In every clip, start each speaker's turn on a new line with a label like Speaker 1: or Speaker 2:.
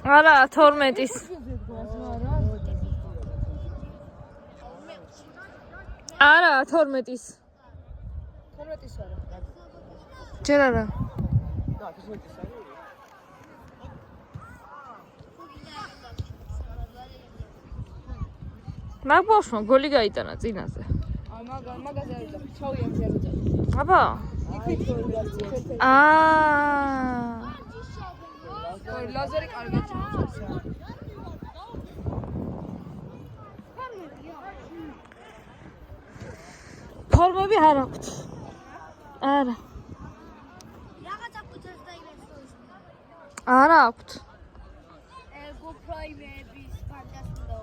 Speaker 1: არა 12-ის არა 12-ის
Speaker 2: 12-ის არა
Speaker 1: ჯერ არა
Speaker 2: და 12-ის არა
Speaker 1: მაგბავშვმა გოლი გაიტანა წინაზე
Speaker 2: მაგაზე არის და ჩავიანზე არის
Speaker 1: აბა
Speaker 2: ლაზერი კარგად ჩამოწევს
Speaker 1: ფორმები არ აქვთ არა
Speaker 3: რაღაცა ფუძეს დაინვესტოს
Speaker 1: არა აქვთ
Speaker 3: ego private ფანტასტიკო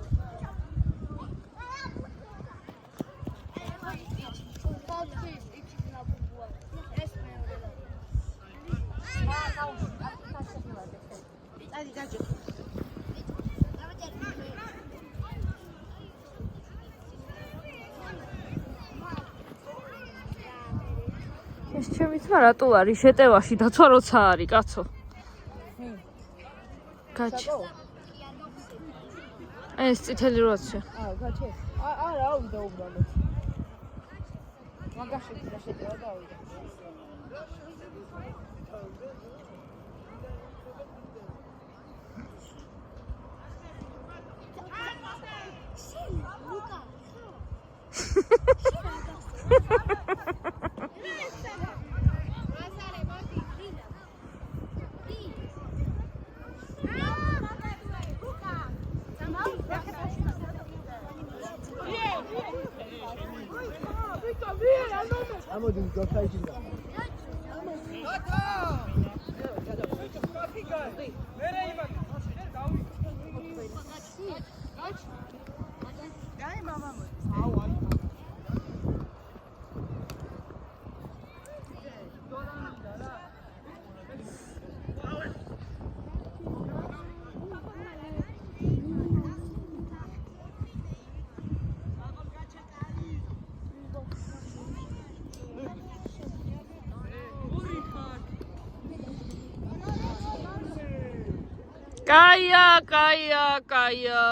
Speaker 1: ეს ჩემი თმა რატო არის შეტევაში დაცვა როცა არის კაცო გაჩი ეს წითელი როცა
Speaker 2: გაჩე არა ავიდა უბრალოდ მაგაში და შეტევა და ავიდა
Speaker 4: ამოდი გაფაიჭინდა
Speaker 1: კაია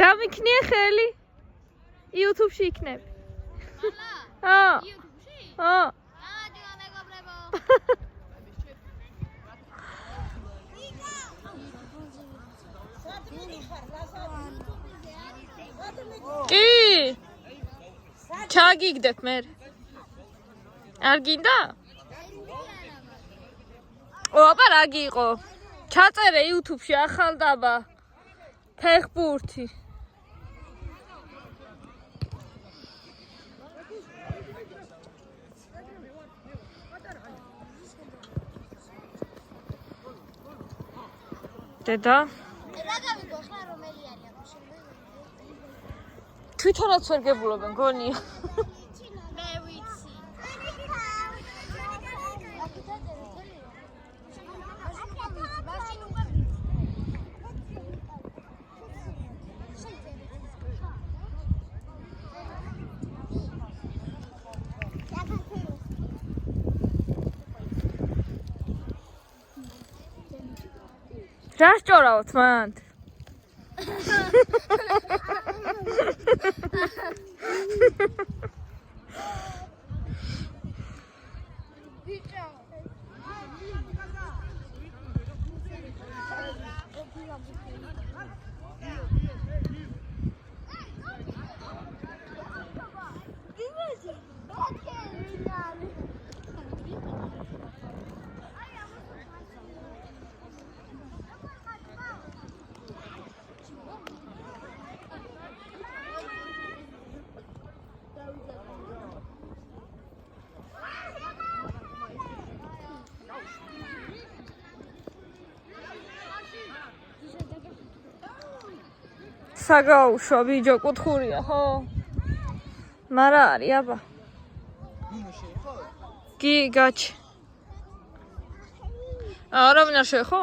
Speaker 1: დამიქნიე ხელი YouTube-ში იქნებ YouTube-ში? კი ჩაგიგდებ მე არ გინდა? აბა რა გიყო? ჩაწერე YouTube-ში ახალ დაბა ფეხბურთი. დედა?
Speaker 3: რა გავიგო ხლა რომელი არის ამ შემდეგ?
Speaker 1: თვითონაც ვერ გებულობენ გონია.
Speaker 3: მე ვიცი.
Speaker 1: რა სჭორავთ მანდ? საგაუშვა ბიჯო კუთხურია ხო? მარა არის აბა. კი გაჩ. არა მინდა შეხო?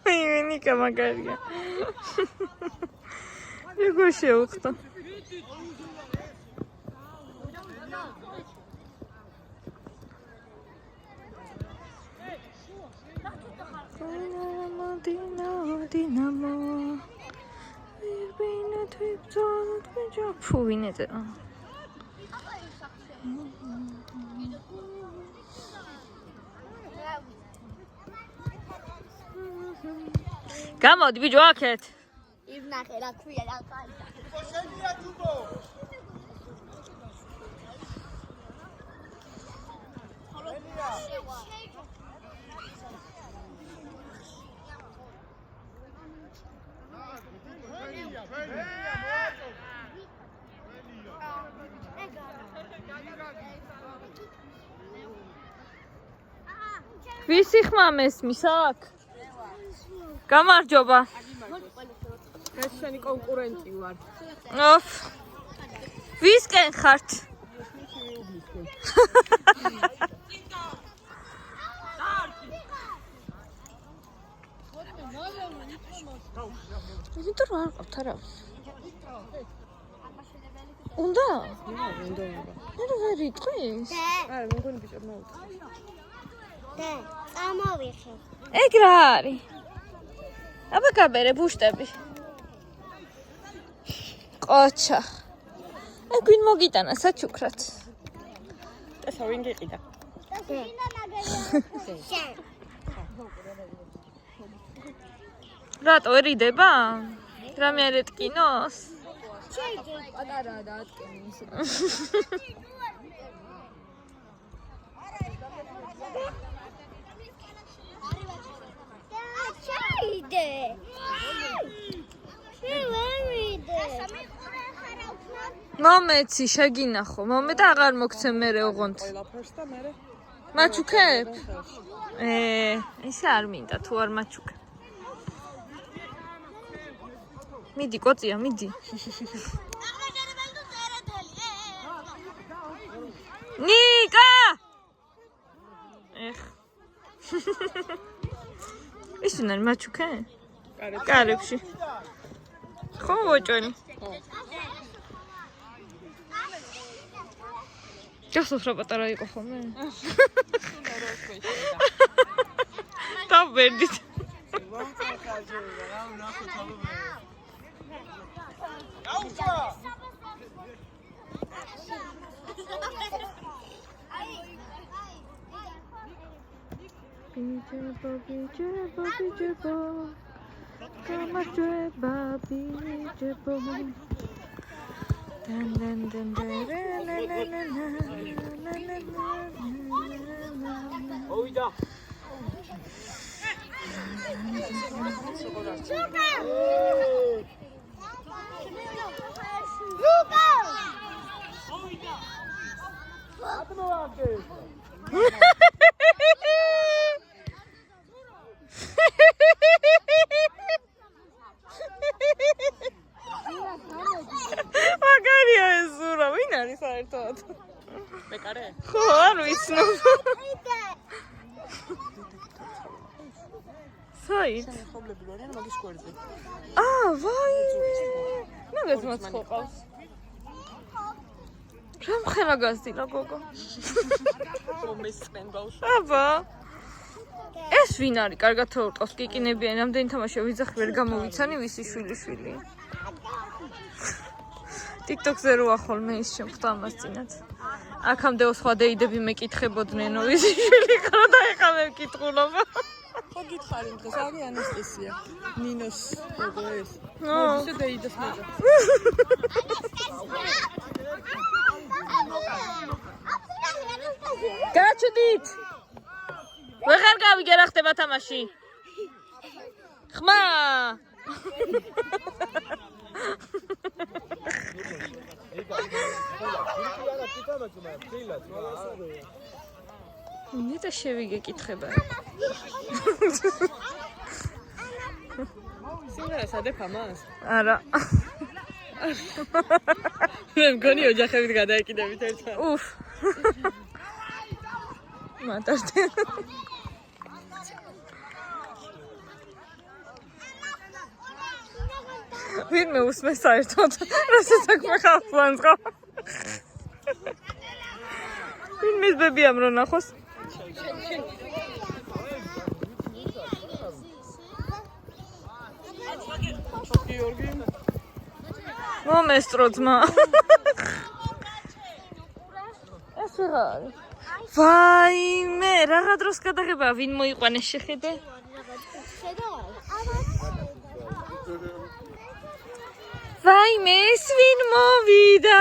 Speaker 1: Веника Магария. Его щелк-то. Динамо. Фу, винете. გამოდი ბიჭო აქეთ.
Speaker 3: იბნახე რა ქვია რა კაიდა.
Speaker 4: შენია თუბო.
Speaker 1: ვისი ხმამეს მისაკ? გამარჯობა.
Speaker 2: ეს შენი კონკურენტი ვარ.
Speaker 1: ოფ. ვისკენ ხართ? ვინტერ არ ყავთ არა? უნდა?
Speaker 2: უნდა.
Speaker 1: არა ვერ იყვის?
Speaker 2: არა, მეგონი ბიჭო მოვიდა.
Speaker 3: და წამოვიხე.
Speaker 1: ეგ რა არის? აბა გაბერე ბუშტები. ყოჩა. ეგ ვინ მოგიტანა საჩუქრად?
Speaker 2: ესა ვინ გიყიდა?
Speaker 3: შენ.
Speaker 1: რატო ერიდება? რამე არ ეტკინოს?
Speaker 2: პატარაა და ატკენი ისე.
Speaker 3: ჩაიდე. შევერიდე.
Speaker 1: მომეცი შეგინახო. მომე და აღარ მოგცემ მერე ოღონდ.
Speaker 2: ყველაფერს და მერე
Speaker 1: მაჩუქებ? ისე არ მინდა თუ არ მაჩუქებ. მიდი კოწია, მიდი. ნიკა! ეხ. ის უნდა მაჩუქე? კარებში. ხო, ვოჭონი. გახსოვს რა პატარა იყო ხოლმე? დავბერდით. ბიჯებო გამარჯვება ბიჯებო
Speaker 4: Ovida.
Speaker 1: მაგარია ეს ზურა, ვინ არის საერთოდ?
Speaker 2: მეკარე?
Speaker 1: ხო, არ ვიცნობ. საით?
Speaker 2: ხობლები რო არიან მაგის გვერდზე.
Speaker 1: ვაიმე. მაგას მაცხო ყავს. რა მხელა გასდილა გოგო?
Speaker 2: მომესწრენ ბავშვი.
Speaker 1: აბა. ეს ვინ არის? კარგად თორტყავს კიკინებიან, რამდენი თამაშია ვიძახ ვერ გამოვიცანი ვისი შვილი. TikTok-ზე რო ახოლმე ის შემხდა ამას წინათ. აქამდეო სხვა დეიდები მეკითხებოდნენ, ვისი შვილი ხარ და ეხა მე ვკითხულობ.
Speaker 2: ხო გითხარი დღეს არის ანასტასია. ნინოს როგორ ეს?
Speaker 1: ნო.
Speaker 2: ისე დაიდას მოდა.
Speaker 1: გაჩვდით. ვეღარ გავიგე რა ხდება თამაში. ხმა. ნეტა შევიგე კითხება.
Speaker 2: სიმღერა სადებ ამას?
Speaker 1: არა.
Speaker 2: მე მგონი ოჯახებით გადაეკიდებით ერთად.
Speaker 1: უფ. მატარდე. ვინმე უსმეს საერთოდ, რასაც აქ მეხალხლანწყო. ვინმეს ბებიამ რო ნახოს.
Speaker 2: გიორგი.
Speaker 1: მომესწრო ძმა. ეს რა არის? ვაიმე, რაღა დროს გადაღება ვინ მოიყვანეს შეხედე? ვაიმე, ეს ვინ მოვიდა?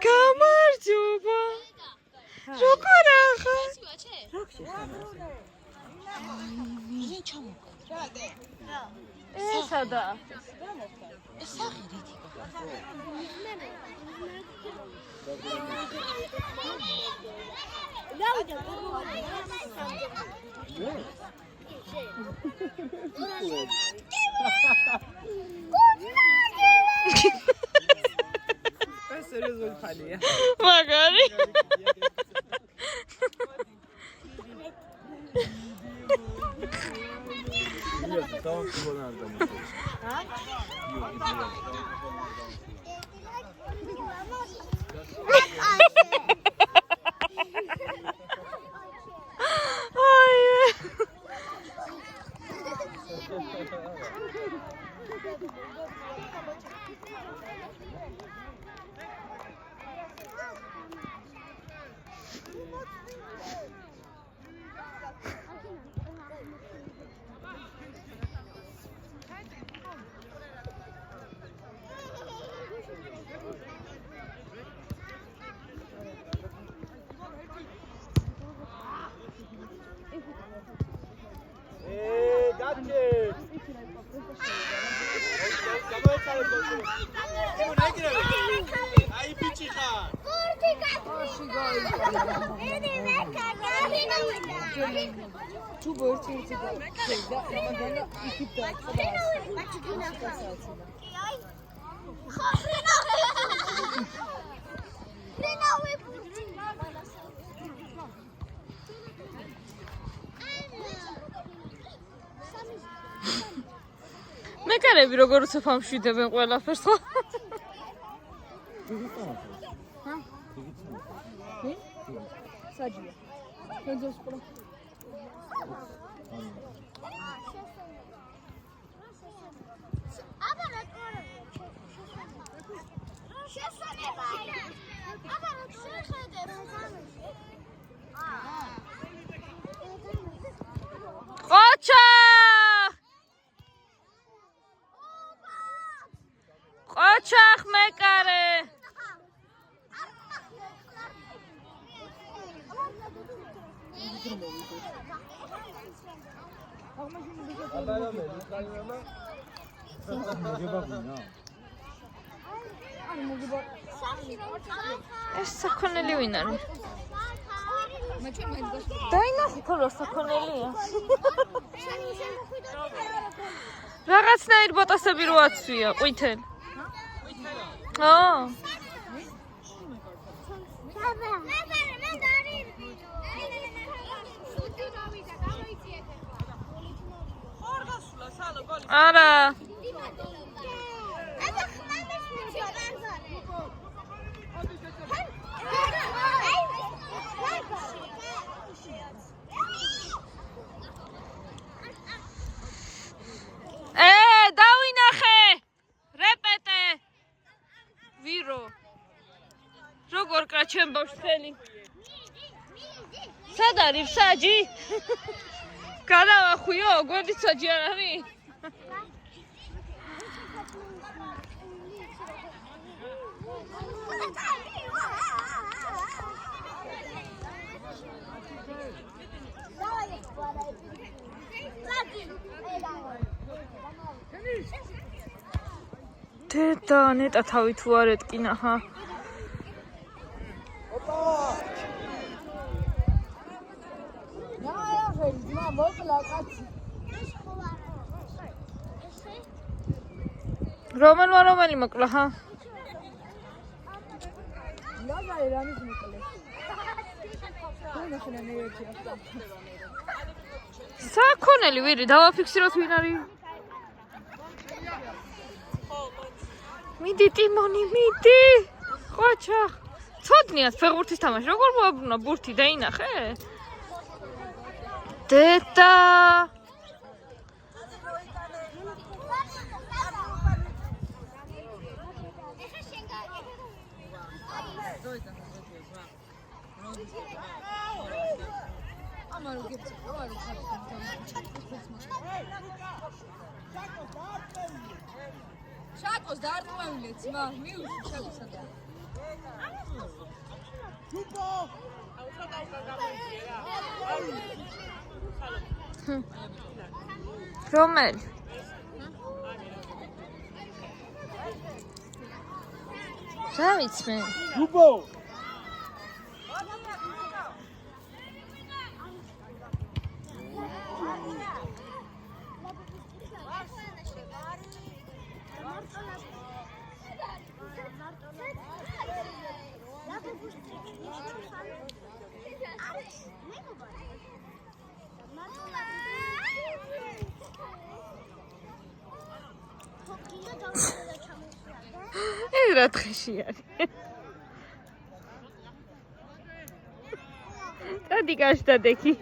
Speaker 1: გამარჯობა. როგორ ახლა? ესადა.
Speaker 2: ეს სერიოზული ხალია.
Speaker 1: მაგარი.
Speaker 2: თუ ბორცი და რამადანა იქით დაწყდა.
Speaker 1: მეკარები როგორ უცებ ამშვიდებენ ყველაფერს ხო?
Speaker 2: საჯია. ფენძოს ყრა.
Speaker 3: აბა რა კორე. შესაძლებელია. აბა რა შეხედე.
Speaker 1: ყოჩა! ყოჩახ მეკარე! ეს საქონელი ვინ არის? დაინახე ხო რა საქონელია? რაღაცნაირ ბოტასები რო აცვია, ყვითელი. არა. დავინახე. რეპეტე. ვირო. როგორ კრა ჩემ ბავშველი? სად არის საჯი? გადავახვიო, გვერდით საჯი არ არის? დედა, ნეტა თავი თუ არ ეტკინა, ხა? რომელი მოკლა, ხა? საქონელი ვირი, დავაფიქსიროთ ვინ არის? მიდი ტიმონი, მიდი! ყოჩა! ცოდნიათ ფეხბურთის თამაში, როგორ მოაბრუნა ბურთი, დაინახე? დედა!
Speaker 2: შაკოს დაარტყმევილი ძმა, მიუშვი შაკოსა და.
Speaker 1: რომელი? რა ვიცი მე?
Speaker 4: გუბო!
Speaker 1: ეს რა დღეში არის? დადი გაშდადექი.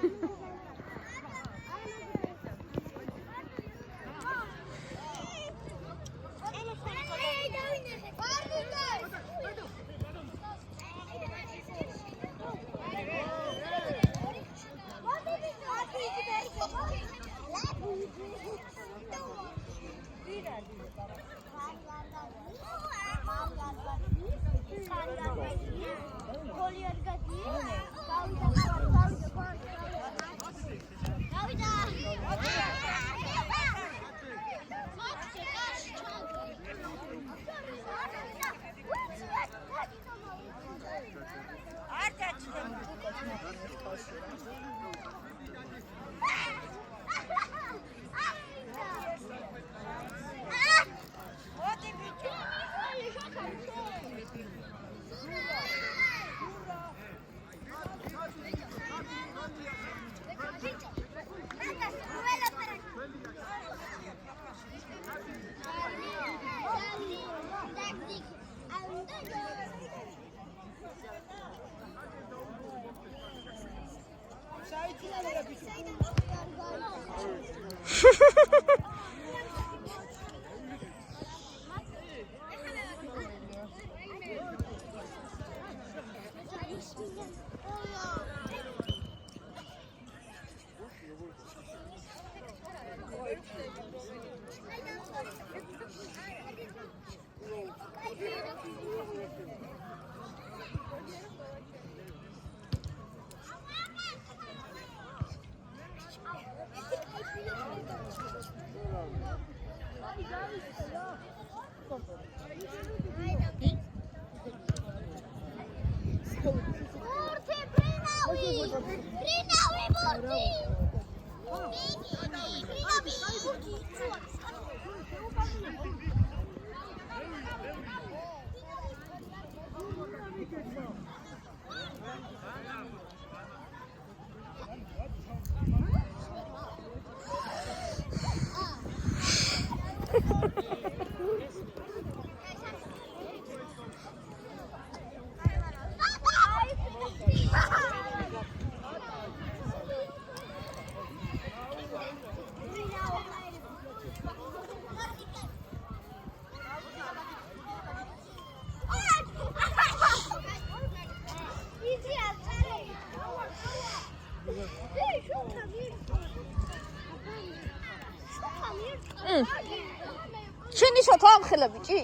Speaker 1: შენი შოთა ამხელა ბიჭი?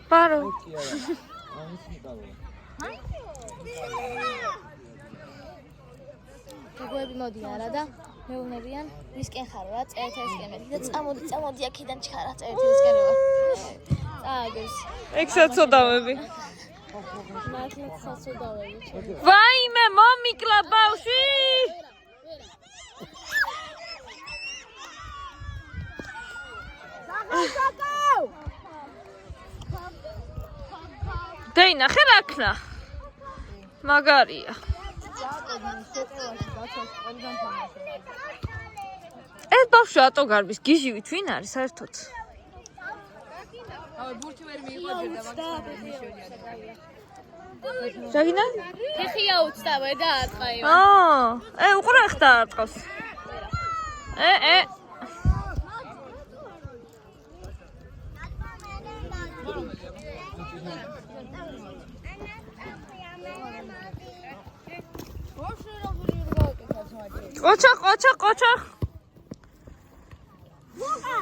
Speaker 1: ბარო.
Speaker 5: გოგოები მოდიან რა და მეუბნებიან ვისკენ ხარო რა წერეთ ესკენ და წამოდი აქედან ჩხარა წერეთ ესკენ რა წააგებს
Speaker 1: ეგ საწოდავები
Speaker 5: მართლა საწოდავები
Speaker 1: ვაიმე მომიკლა ბავშვი დაინახე რა ქნა მაგარია ეს ბავშვი ატო გარბის გიჟივი twin არის საერთოდ
Speaker 2: ბურთი ვერ მიიღო და
Speaker 1: შეგინა
Speaker 5: ფეხია უცდავე და ატყაიო
Speaker 1: უყურე ხდა ატყავს Qocha.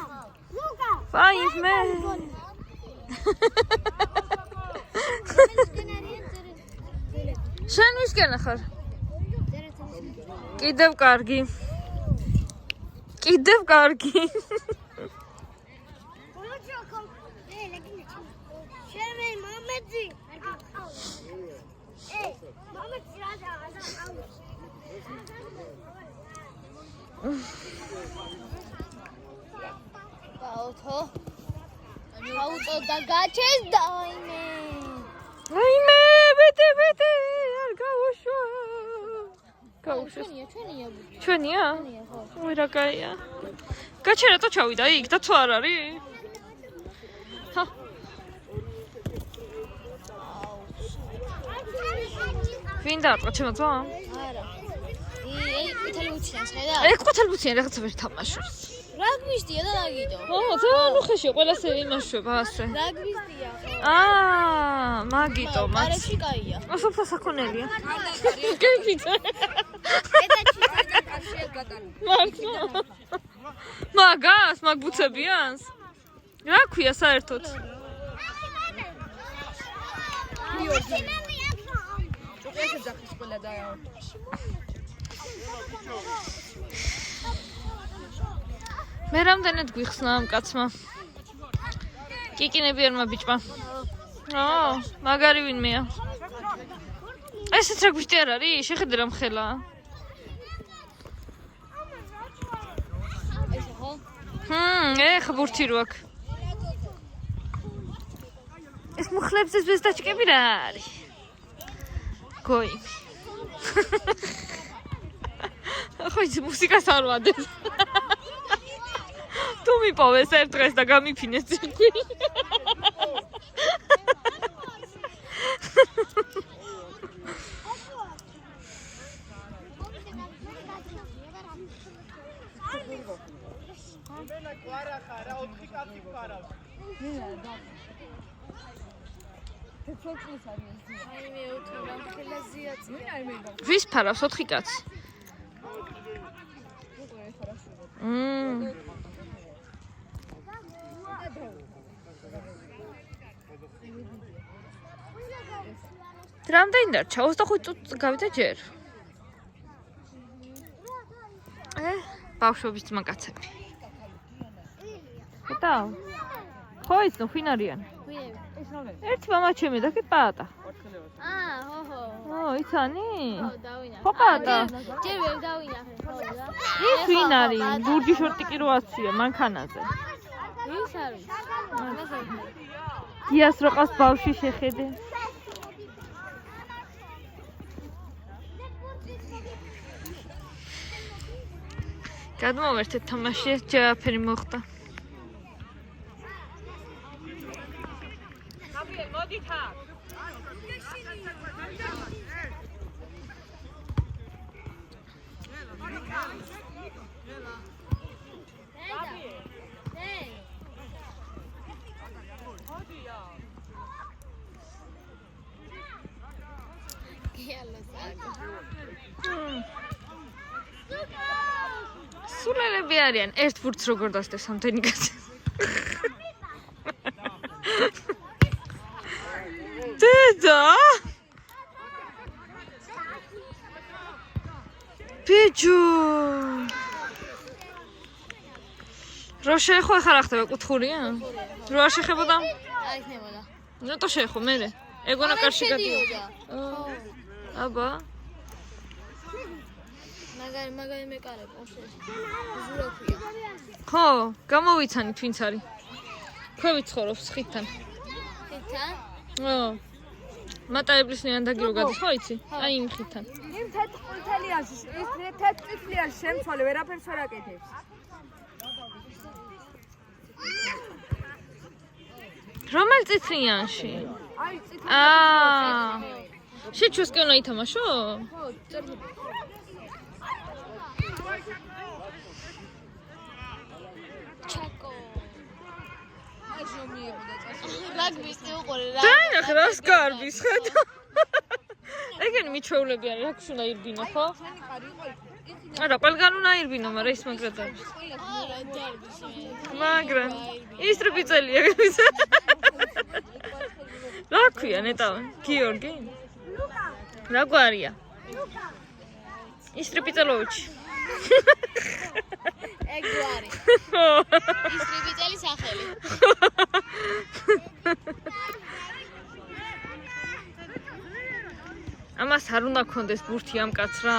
Speaker 1: Luca. Five men. შენ ვისკენ ახარ? კიდევ კარგი.
Speaker 5: Auto. Auto da gaches daime.
Speaker 1: Აიმე, ბეტე, არ გავუშვა.
Speaker 5: ჩვენია.
Speaker 1: ჩვენია? ой, რა კაია. გაჩე რატო ჩავიდა იქ და თუ არ არის? ჰა. ვინ დაარტყა ჩემო ძმა?
Speaker 5: არა. ტელევიზიონს ხედავ?
Speaker 1: ეგ ტელევიზიონ რაღაცა ვერ თამაშობს.
Speaker 5: რაგბისტია და ნაგიდო.
Speaker 1: ძალიან უხეშია, ყველასე იმაშვება ასე.
Speaker 5: რაგბისტია ხო?
Speaker 1: მაგიტო მას.
Speaker 5: გარეში კაია.
Speaker 1: სოფა საქონელია. გეფიცე. მართლა. მაგას, მაგბუცებიანს? რა ქვია საერთოდ? მე რამდენად გვიხსნა ამ კაცმა? კიკინებიერმა ბიჭმა. მაგარი ვინმეა? ესეც რა გვიშტი არ არის? შეხედე რა მხელა.
Speaker 5: ესე ხო?
Speaker 1: ეხა ბურთი რო აქ. ეს მუხლებს ეს ვესტაჩკები რა არის? გოი. ხო ის მუსიკას არ ვადეს. თუ მიპოვეს ერთ დღეს და გამიფინეს ცირკული. ვის ფარავს 4 კაცი? რამდენი დარჩა? 25 წუთს გავიდა ჯერ. ბავშვობის ძმაკაცები. და ხო ის ნუ ხინ არიან? ერთი მამა ჩემი და კი პაატა.
Speaker 5: ჰო.
Speaker 1: იცანი?
Speaker 5: დავინახე.
Speaker 1: ხო პაატა.
Speaker 5: ჯერ ვერ დავინახე, ხო და.
Speaker 1: ის ვინ არის? ლურჯი შორტი კი როაცია მანქანაზე.
Speaker 5: ვის არის?
Speaker 1: დიას როყას ბავში შეხედე. გადმოვერთეთ თამაში, ჯერაფერი მოხდა. მოდით აქ. სულელები არიან, ერთ ბურთს როგორ დასდევს ამდენი კაცი. დედა! ბიჭო! რო შეეხო ახლა რა ხდება, კუთხურია? რო არ შეხებოდა?
Speaker 5: არ იქნებოდა.
Speaker 1: ნატო შეეხო მერე. ეგონა კარში გადიოდა. აბა.
Speaker 5: მაგარი მეკარე პოშეში. ზურაქვია.
Speaker 1: ხო, გამოვიცანით ვინც არის. ხო ვიცხოვრობს ხითთან.
Speaker 5: ხითთან?
Speaker 1: ო. მატაებლის ნიანდაგი რო გადის, ხო იცი? აი იმ ხითთან.
Speaker 2: იმ თეთრ ყვითელიაში, ის თეთრ წიფლიაში შემცვალე ვერაფერს ვერ აკეთებს.
Speaker 1: რომელ წითლიანში?
Speaker 2: აი წიფლი.
Speaker 1: შეჩუს კი უნდა ითამაშო?
Speaker 2: ხო, წერტილი.
Speaker 5: ჩაკო.
Speaker 2: აი შომიებდა წასული.
Speaker 5: რაგბის უყურე რა.
Speaker 1: დაინახე რას გარბის ხედა. ეგენი მიჩვეულები არის, რა უნდა ირბინო, ხო?
Speaker 2: შენი კარი იყო იქ.
Speaker 1: არა, ყველგან უნდა ირბინო, მაგრამ ის მაგრად არის.
Speaker 5: არა, დარბის.
Speaker 1: მაგრამ ის რბიწელია. რა ქვია ნეტავ? გიორგი? რა გვარია? ის რბიწელოვიჩი.
Speaker 5: ეგ გვარი. ის რბიწელი სახელი.
Speaker 1: ამას არ უნდა გქონდეს ბურთი ამ კაცს რა.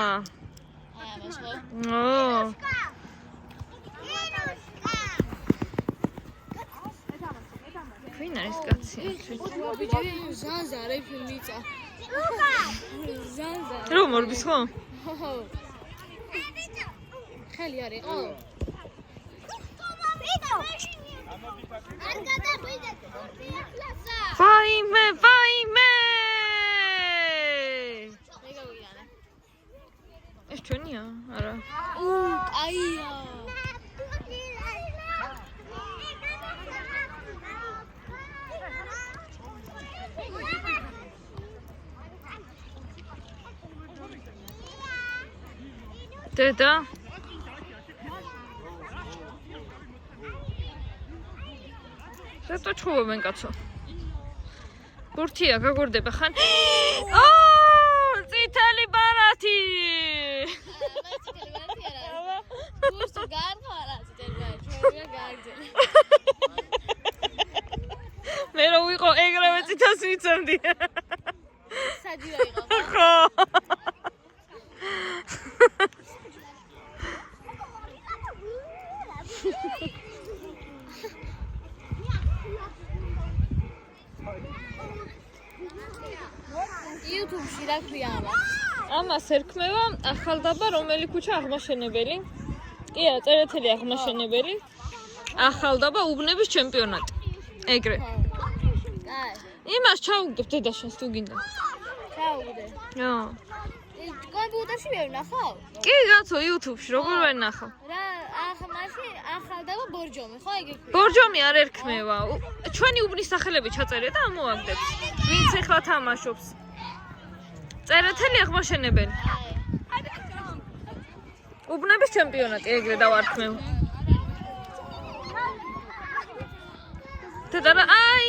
Speaker 5: აი ამას ხო?
Speaker 1: ვინ არის კაცი?
Speaker 5: ბიჭი ზანზა რა ფილმიცა. ზანზა.
Speaker 1: რომ მორბის ხო?
Speaker 5: ხო. ხელი არის ხო?
Speaker 3: არ გადაგვიდეთ.
Speaker 1: ვაიმე, ვაიმე! ეს ჩვენია? არა.
Speaker 5: კაია.
Speaker 1: დედა? რატო ჩხუბობენ კაცო? ბურთია გაგორდება ხან? წითელი ბარათი!
Speaker 5: გუშტ გარყარა ციტელბა, ჩვენ გააგზელე.
Speaker 1: მე რო ვიყო ეგრევე წითელს ვიცემდი.
Speaker 5: საჯირო იყო.
Speaker 1: ხო.
Speaker 5: YouTube-ში რა ქვია ამას?
Speaker 1: ამას ერქმევა ახალდაბა რომელი ქუჩა აღმაშენებელი. კი, წერეთელი აღმაშენებელი. ახალდაბა უბნების ჩემპიონატი. ეგრე.
Speaker 5: კაი.
Speaker 1: იმას ჩაუგდებ დედაშენს თუ გინდა.
Speaker 5: ჩაუგდე.
Speaker 1: აა.
Speaker 5: კომპიუტერში ვერ ნახავ?
Speaker 1: კი, გაცო YouTube-ში როგორ ვერ ნახავ.
Speaker 5: რა, მაშინ ახალდაბა ბორჯომი, ხო ეგ ქვია?
Speaker 1: ბორჯომი არ ერქმევა. ჩვენი უბნის სახელები ჩაწერია და ამოაგდებს. ვინც ეხლა თამაშობს. წერეთელი აღმაშენებელი. უბნების ჩემპიონატი ეგრე დავარქმევ. დედა აი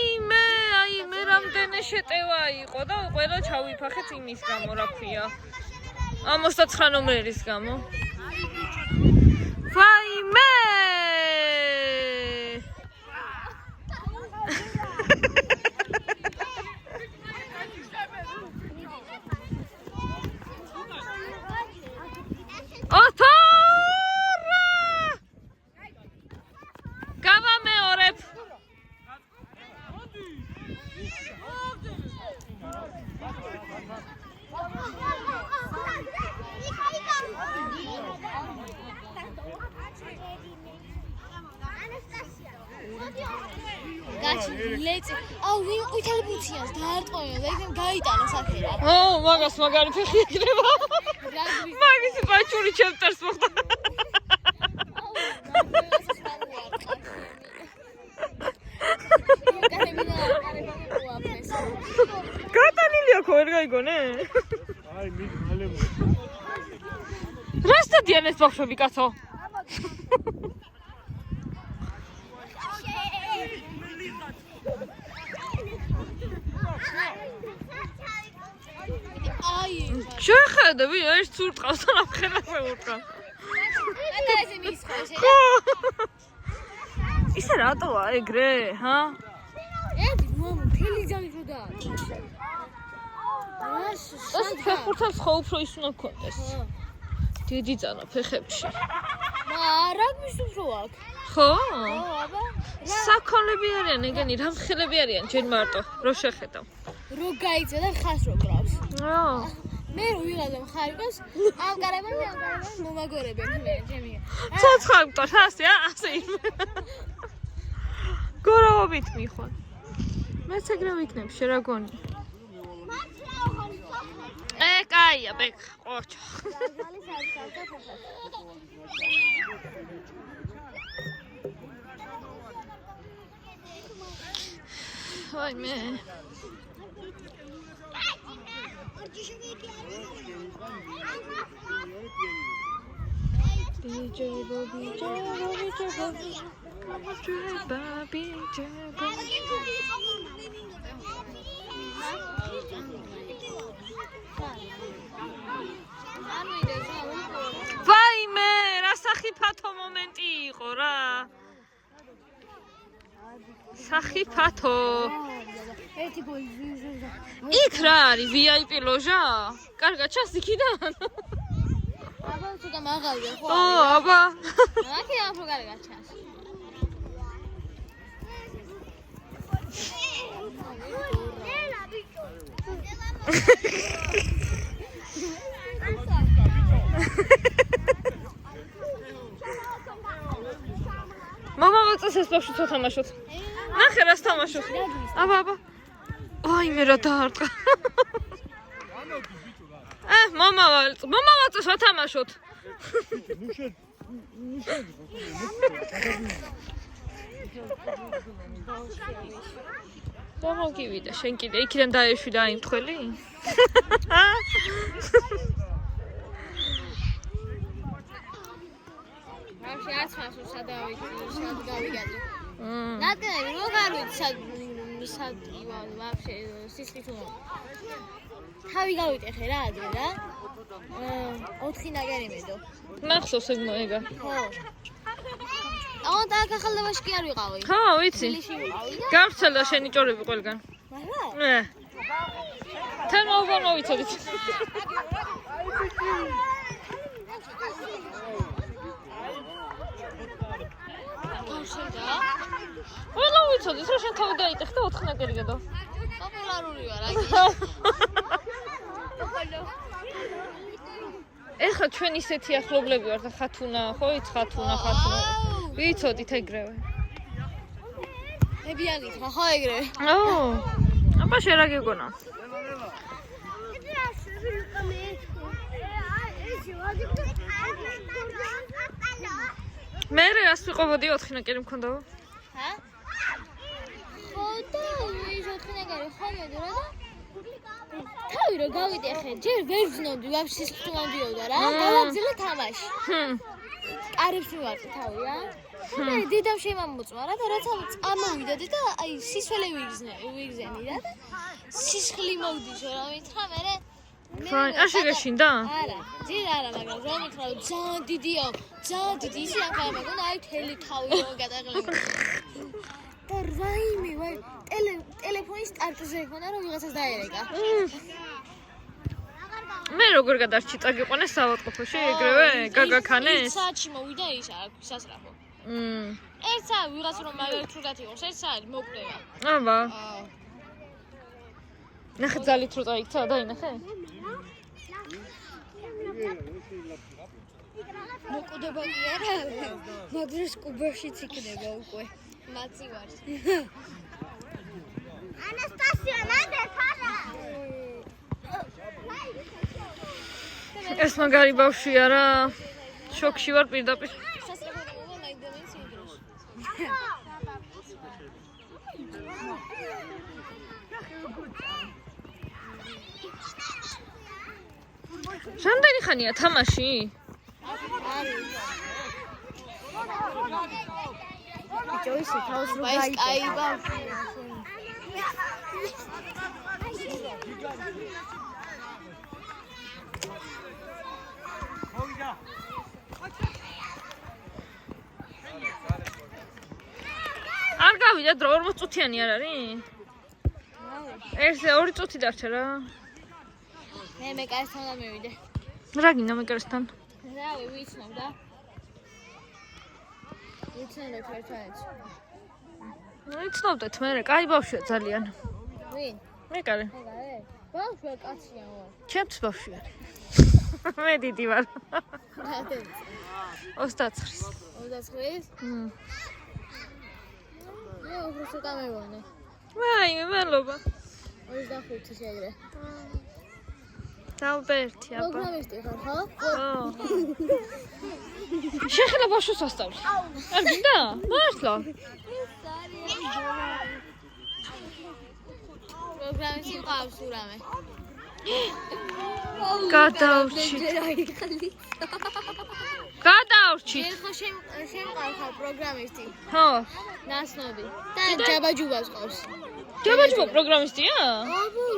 Speaker 1: მე რამდენი შეტევა იყო და ყველა ჩავიფახეთ იმის გამო რა ქვია. 69 ნომერის გამო. ვაიმე! გავამეორებ.
Speaker 5: გაჩი ლეწი. აუ ვინ ყვითელი ბუციანს დაარტყოია და იქნებ გაიტანა საფერა.
Speaker 1: მაგას მაგარი ფეხი ეკრება. მაგისი პაჭური ჩემტერს მოხდა. გატანილია ხო ვერ გაიგონე?
Speaker 4: აი მით მალე
Speaker 1: რა სტადიან ეს ბავშვები კაცო?
Speaker 5: აი
Speaker 1: შეხედები ეს ცურტყავს და ნახელაზე ურტყავს.
Speaker 5: აკაზე მისხოშე.
Speaker 1: ისე რატოა ეგრე, ჰა?
Speaker 5: ერთი მამო მთელი ძალი რო და.
Speaker 1: ეს ფეხბურთელს ხო უფრო ის უნდა გქონდეს. დიდი ძანა ფეხებში.
Speaker 5: რაგბის უფრო აქვს.
Speaker 1: ხო?
Speaker 5: აბა.
Speaker 1: საქონლები არიან ეგენი, რამხელები არიან ჯერ მარტო, რო შეხედავ.
Speaker 5: რო გაიწე და ხას რო გრავს. მე რო ვიღაძე მხარიკოს, ამ გარემან მომაგორებენ მე ჩემია.
Speaker 1: ცოცხალ ასე. გოროვით მიხვალ. მეც ეგრე ვიქნებ, შე რა გონი? კაია, ბეკ, ყოჩო. აი მე. DJ Bobby. ვაიმე, რა სახიფათო მომენტი იყო რა. სახიფათო.
Speaker 5: ერთი გოლი.
Speaker 1: იქ რა არის VIP ლოჟა? კარგად ჩას იქიდან?
Speaker 5: აბა ცოტა მაღალია ხო?
Speaker 1: აბა.
Speaker 5: აქე ამ რო კარგად ჩანს.
Speaker 1: მამა მოწეს ეს ბავშვი თამაშოთ. ნახე რას თამაშობს. აბა. აი მე რა დაარტყა. მამა მოწეს ვათამაშოთ. მომოგივიდა შენ კიდე იქიდან დაეშვიდა იმ თხველი?
Speaker 5: ვაფშე არც ხასო სად გავიგაძე. ნაკები რო გავით სად ივალ ვაფშე სისხლით უნდა. თავი გავიტეხე რა ადრე რა. 4 ნაგარი მედო.
Speaker 1: მახსოვს ეგა.
Speaker 5: ხო. და ახალდაბაში კი არ ვიყავი.
Speaker 1: ხო, ვიცი. გავრცელდა შენი ჭორები ყველგან.
Speaker 5: მაგრამ
Speaker 1: თან მოვგანო ვიცოდით. ყველა ვიცოდით რომ შენ თავი დაიტეხ და 4 ნაგარი გადო.
Speaker 5: პოპულარული ვარ აგი.
Speaker 1: ეხლა ჩვენ ისეთი ახლობლები ვართ ხათუნა, ხო იცი ხათუნა. ვიცოდით ეგრევე.
Speaker 5: ნებიაგით რა ხო ეგრე
Speaker 1: ო აბა შენ რა გიგონა მე რას ვიყვებოდი 4 ნაკერი მქონდაო
Speaker 5: ჰა ხოდა ის 4 ნაკერი ხომ ეძრა და თავი რო გავიდე ხე ჯერ ვერ ვზნობდი ვაფშე სიტუანდიოდა რა გავაგზავნე თამაში კარებს მივარტე თავი რა მე დიდამ შემამოწმა რა და რაც წამოვიდოდი და აი სისველი ვიგზენი რა და სისხლი მოვდიშო რა მითხრა მე
Speaker 1: აში გაშინდა
Speaker 5: არა ჯერ არა მაგრამ რომ მითხრა ძალიან დიდიო ძალიან დიდი ისი რა მეგონა აი თელი თავი რომ გადაღლები და რაიმე ვაი ტელეფონის სტარტზე იქონა რომ ვიღაცას დაერეკა
Speaker 1: მე როგორ გადარჩი წაგიყვანეს ავადმყოფოში ეგრევე გაგაქანეს
Speaker 5: საათში მოვიდა ის აქვს სასწრაფო ერთ საათი ვიღაც რომ მაგალითად რუდათ იყოს ერთ საათი მოკდება
Speaker 1: აბა ნახე ძალით რო წაიქცა დაინახე
Speaker 5: მოკვდება კი არა მაგრამ სკუბაშიც იქნება უკვე მაცი ვარ
Speaker 3: ანასტასია ნადე ხარა
Speaker 1: ეს მაგარი ბავშვია რა შოქში ვარ პირდაპირ
Speaker 5: სასწრაფო მაიგდამენს იმდროს
Speaker 1: რამდენი ხანია თამაში
Speaker 5: ჯოისი თავს რო გაიგო
Speaker 1: არ გავიდა დრო 40 წუთიანი არ არის? ესე 2 წუთი დარჩა რა.
Speaker 5: მე მეკარესთან და მივიდე.
Speaker 1: რა გინდა მეკარესთან?
Speaker 5: რავი, ვიცნობ და. ვიცნობ ერთმანეთს.
Speaker 1: ვიცნობდეთ მე, კაი ბავშვია ძალიან.
Speaker 5: ვინ?
Speaker 1: მეკარე.
Speaker 5: მეკარე? ბავშვია კაცია ვარ.
Speaker 1: ჩემს ბავშვია. მე დიდი ვარ. 29-ის.
Speaker 5: 29-ის? მე უბრალოდ გამევანე.
Speaker 1: ვაიმე, მადლობა.
Speaker 5: 25-ის ეგრე.
Speaker 1: ალბერტი, აბა.
Speaker 5: პროგრამისტი ხარ, ხო?
Speaker 1: შეხელა ბავშვს ასწავლი. არ გინდა? მართლა?
Speaker 5: პროგრამისტი ყავს ურამე.
Speaker 1: გადავრჩით. გადავრჩით.
Speaker 5: ერთხელ შემყავ პროგრამისტი.
Speaker 1: ხო.
Speaker 5: ნაცნობი. და ჯაბაჯუბას ყავს.
Speaker 1: ჯაბაჯუბა პროგრამისტია?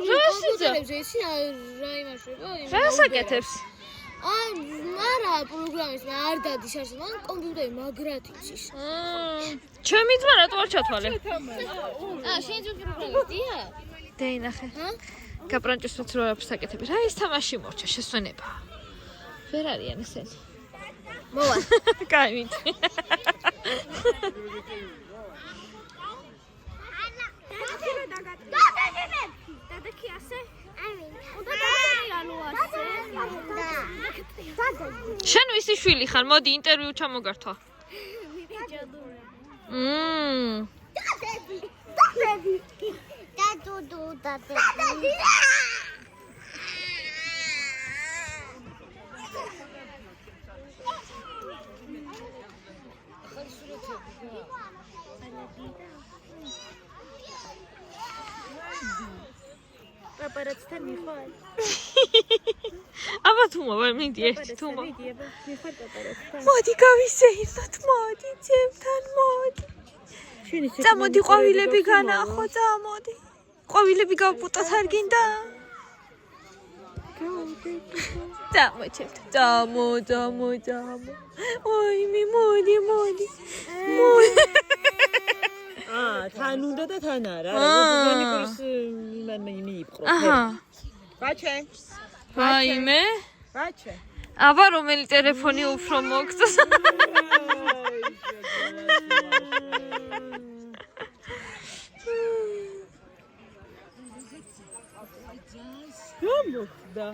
Speaker 5: კომპიუტერებზე ისი რა იმაშება?
Speaker 1: რას აკეთებს?
Speaker 5: არა, პროგრამისტი არ დადის არც მან კომპიუტერი მაგრად იცის.
Speaker 1: ჩემი ძმა რატო არ ჩათვალე?
Speaker 5: შენ ძმა პროგრამისტია?
Speaker 1: დაინახე. გაპრანჭოსვაც რო აქვს აკეთები. რა ის თამაში მორჩა შესვენება. ვერ არიან ესენი.
Speaker 5: მოვა.
Speaker 1: კაი მითი. შენ ვისი შვილი ხარ? მოდი ინტერვიუ ჩამოგართვა.
Speaker 2: პაპარაცთან მიხვალ.
Speaker 1: აბა თუმა ვერ მიდი ერთი თუმა.
Speaker 2: მიხვალ პაპარაცთან.
Speaker 1: მოდი გავისეირნოთ, მოდი ჩემთან მოდი. წამოდი ყვავილები განახო, წამოდი. ყვავილები გავპუტოთ არ გინდა? წამო ჩემთან. წამო. ოიმე მოდი.
Speaker 2: თან უნდა და თან არა. როგორი კურს მიიპყრო.
Speaker 1: აჰა.
Speaker 2: ბაჩე.
Speaker 1: ვაიმე.
Speaker 2: ბაჩე.
Speaker 1: აბა რომელი ტელეფონი უფრო მოგწონს?
Speaker 2: მომხდა.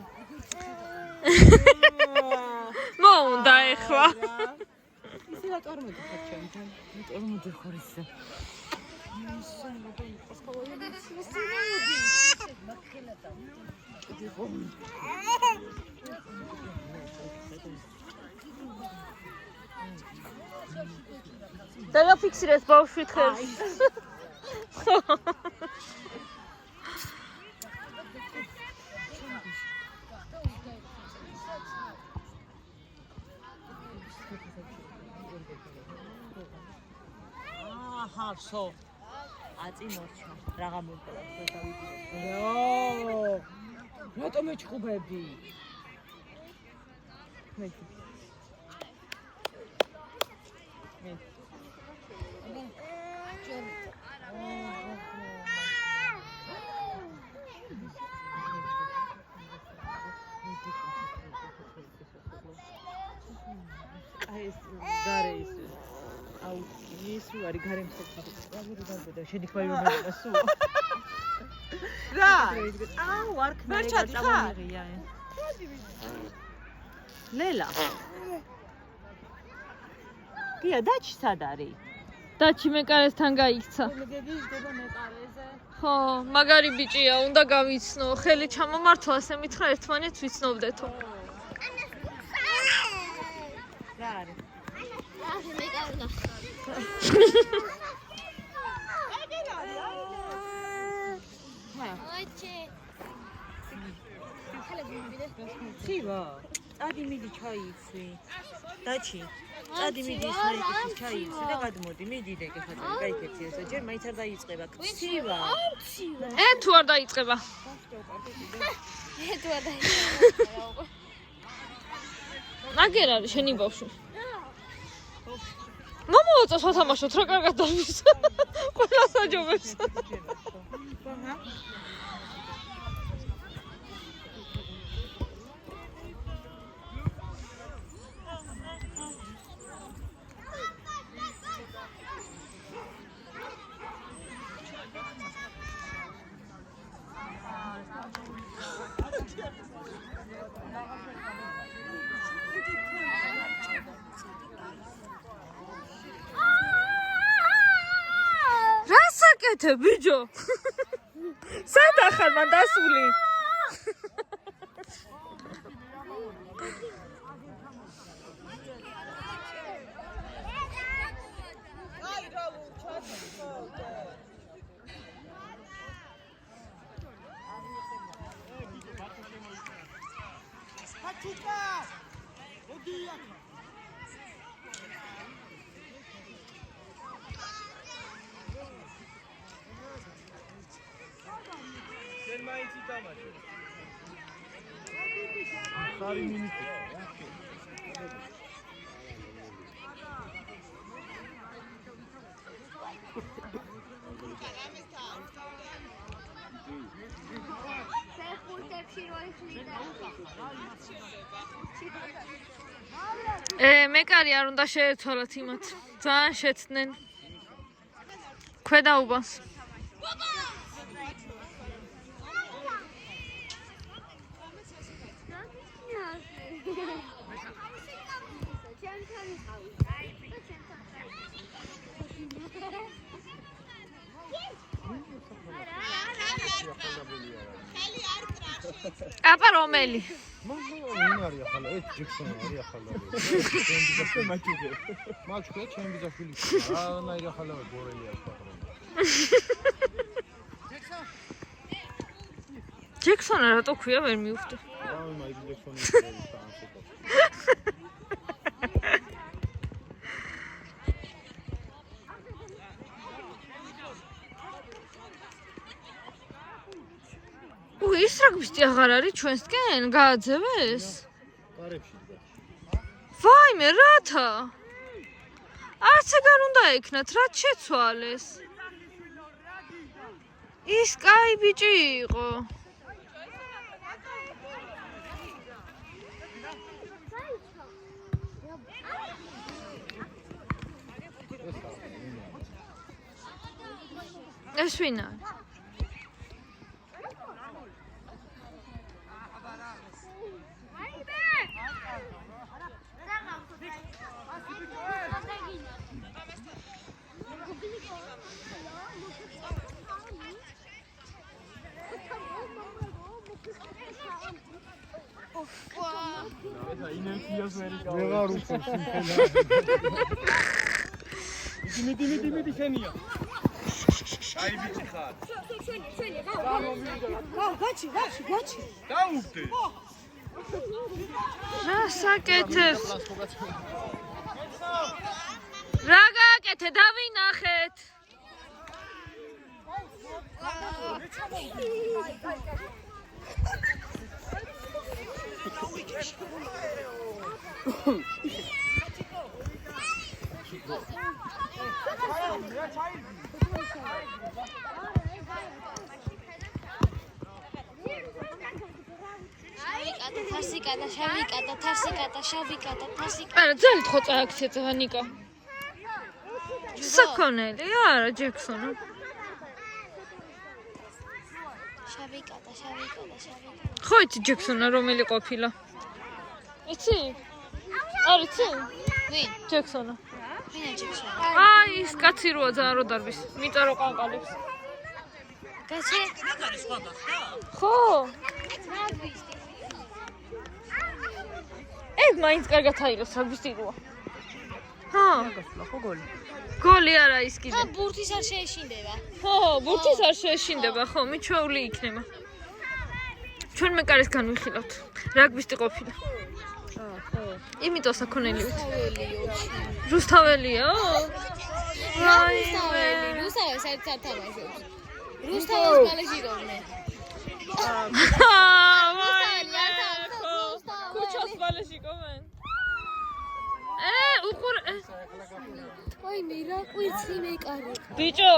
Speaker 1: მოუნდა ეხლა.
Speaker 2: ისე რა წარმოგიხარ ჩემთან? მე წარმოგიხარ ისე.
Speaker 1: დააფიქსირეს ბავშვი ხელს.
Speaker 2: აჰა, ვსო. აწი მორჩა. რაღა მომყვა დავიდი. იო! რატომ ეჩხუბები? მე. ეს გარე ის აუ ისუ არის გარე მსოფლიო და შედიხმარი რომ ასუ რა აუ არ ქნა წამომიღია ლელა გია დაჩი სად არის
Speaker 1: დაჩი მეკარესთან გაიქცა.
Speaker 2: გეგიჟდება მეკარეზე
Speaker 1: ხო, მაგარი ბიჭია, უნდა გავიცნო. ხელი ჩამომართვა, ასე მითხრა ერთმანეთს ვიცნობდეთო.
Speaker 2: რა არის
Speaker 5: მე გავნა. აჩე.
Speaker 2: ცივა წადი მიდი ჩაიცი დაჩი წადი მიდი ის ჩაიცი და გადმოდი მიდი და ხაჭა გაიქეცი ესა ჯერ მაინც არ დაიწყება ცივა
Speaker 1: თუ არ დაიწყება.
Speaker 5: თუ არ დაიწყება.
Speaker 1: ნაგერ არის შენი ბავშვი. მომოაწოს ვათამაშოთ რა კარგად დავის. ყველა საჯობებს. რასაკეთე ბიჭო? სად ახარ მან დასული? მეკარი არ უნდა შეეცვალათ იმათ. ძალიან შეცდნენ. ქვედა უბანს. აბა რომელი?
Speaker 4: არის ახლა ეს ჯექსონი არის ახლა. მაჩუკე ჩემი ბიძაშვილი. რანაირი ახლა გორელი აქვს ახლა.
Speaker 1: ჯექსონი რატო ქვია ვერ მივხვდი.
Speaker 4: რა მაიკლ ჯექსონი ის რა გვისტი აღარ არის ჩვენსკენ? გააძევეს? კარებში დგას.
Speaker 1: ვაიმე, რათა? არც ეგარ უნდა ეკნათ, რაც შეცვალეს. ის კაი ბიჭი იყო. ეს ვინ არის?
Speaker 6: ვეღარ უშვებს იმხელა. იმედი შენია. აი ბიჭი ხარ.
Speaker 3: გაჩი.
Speaker 6: დაუგდე.
Speaker 1: რა საკეთებს? რა გააკეთე? დავინახეთ. არა, ძალიან ხო წააქცია ნიკა. საკონელი, არა, ჯექსონო. ხო იცი ჯექსონა რომელი ყოფილა? იცი? არ იცი?
Speaker 5: ვინ?
Speaker 1: ჯექსონა.
Speaker 5: ვინა ჯექსონი?
Speaker 1: აი, ის კაცი როა ძალიან რო დარბის. მიწერო ყანყალებს.
Speaker 5: კაცი?
Speaker 1: ხო. ეგ მაინც კარგად აიღებს, რაგბის ტიროა. ჰა,
Speaker 2: ხო გოლი.
Speaker 1: გოლი არა ის კიდე.
Speaker 5: ხა ბურთის არ შეეშინდება.
Speaker 1: ხო, ბურთის არ შეეშინდება, ხო, მიჩვეული იქნება. ჩვენ მეკარეს განვიხილავთ. რაგბისტი ყოფილა. იმიტომ საქონელივით. რუსთაველიო?
Speaker 5: რუსთაველს ერთ თამაშობს. რუსთაველს მალეჟირობდნენ.
Speaker 1: ქუჩას მალეჟი კომენ. უყურე.
Speaker 5: აი მე რა ყვიცი მეკარე.
Speaker 1: ბიჭო.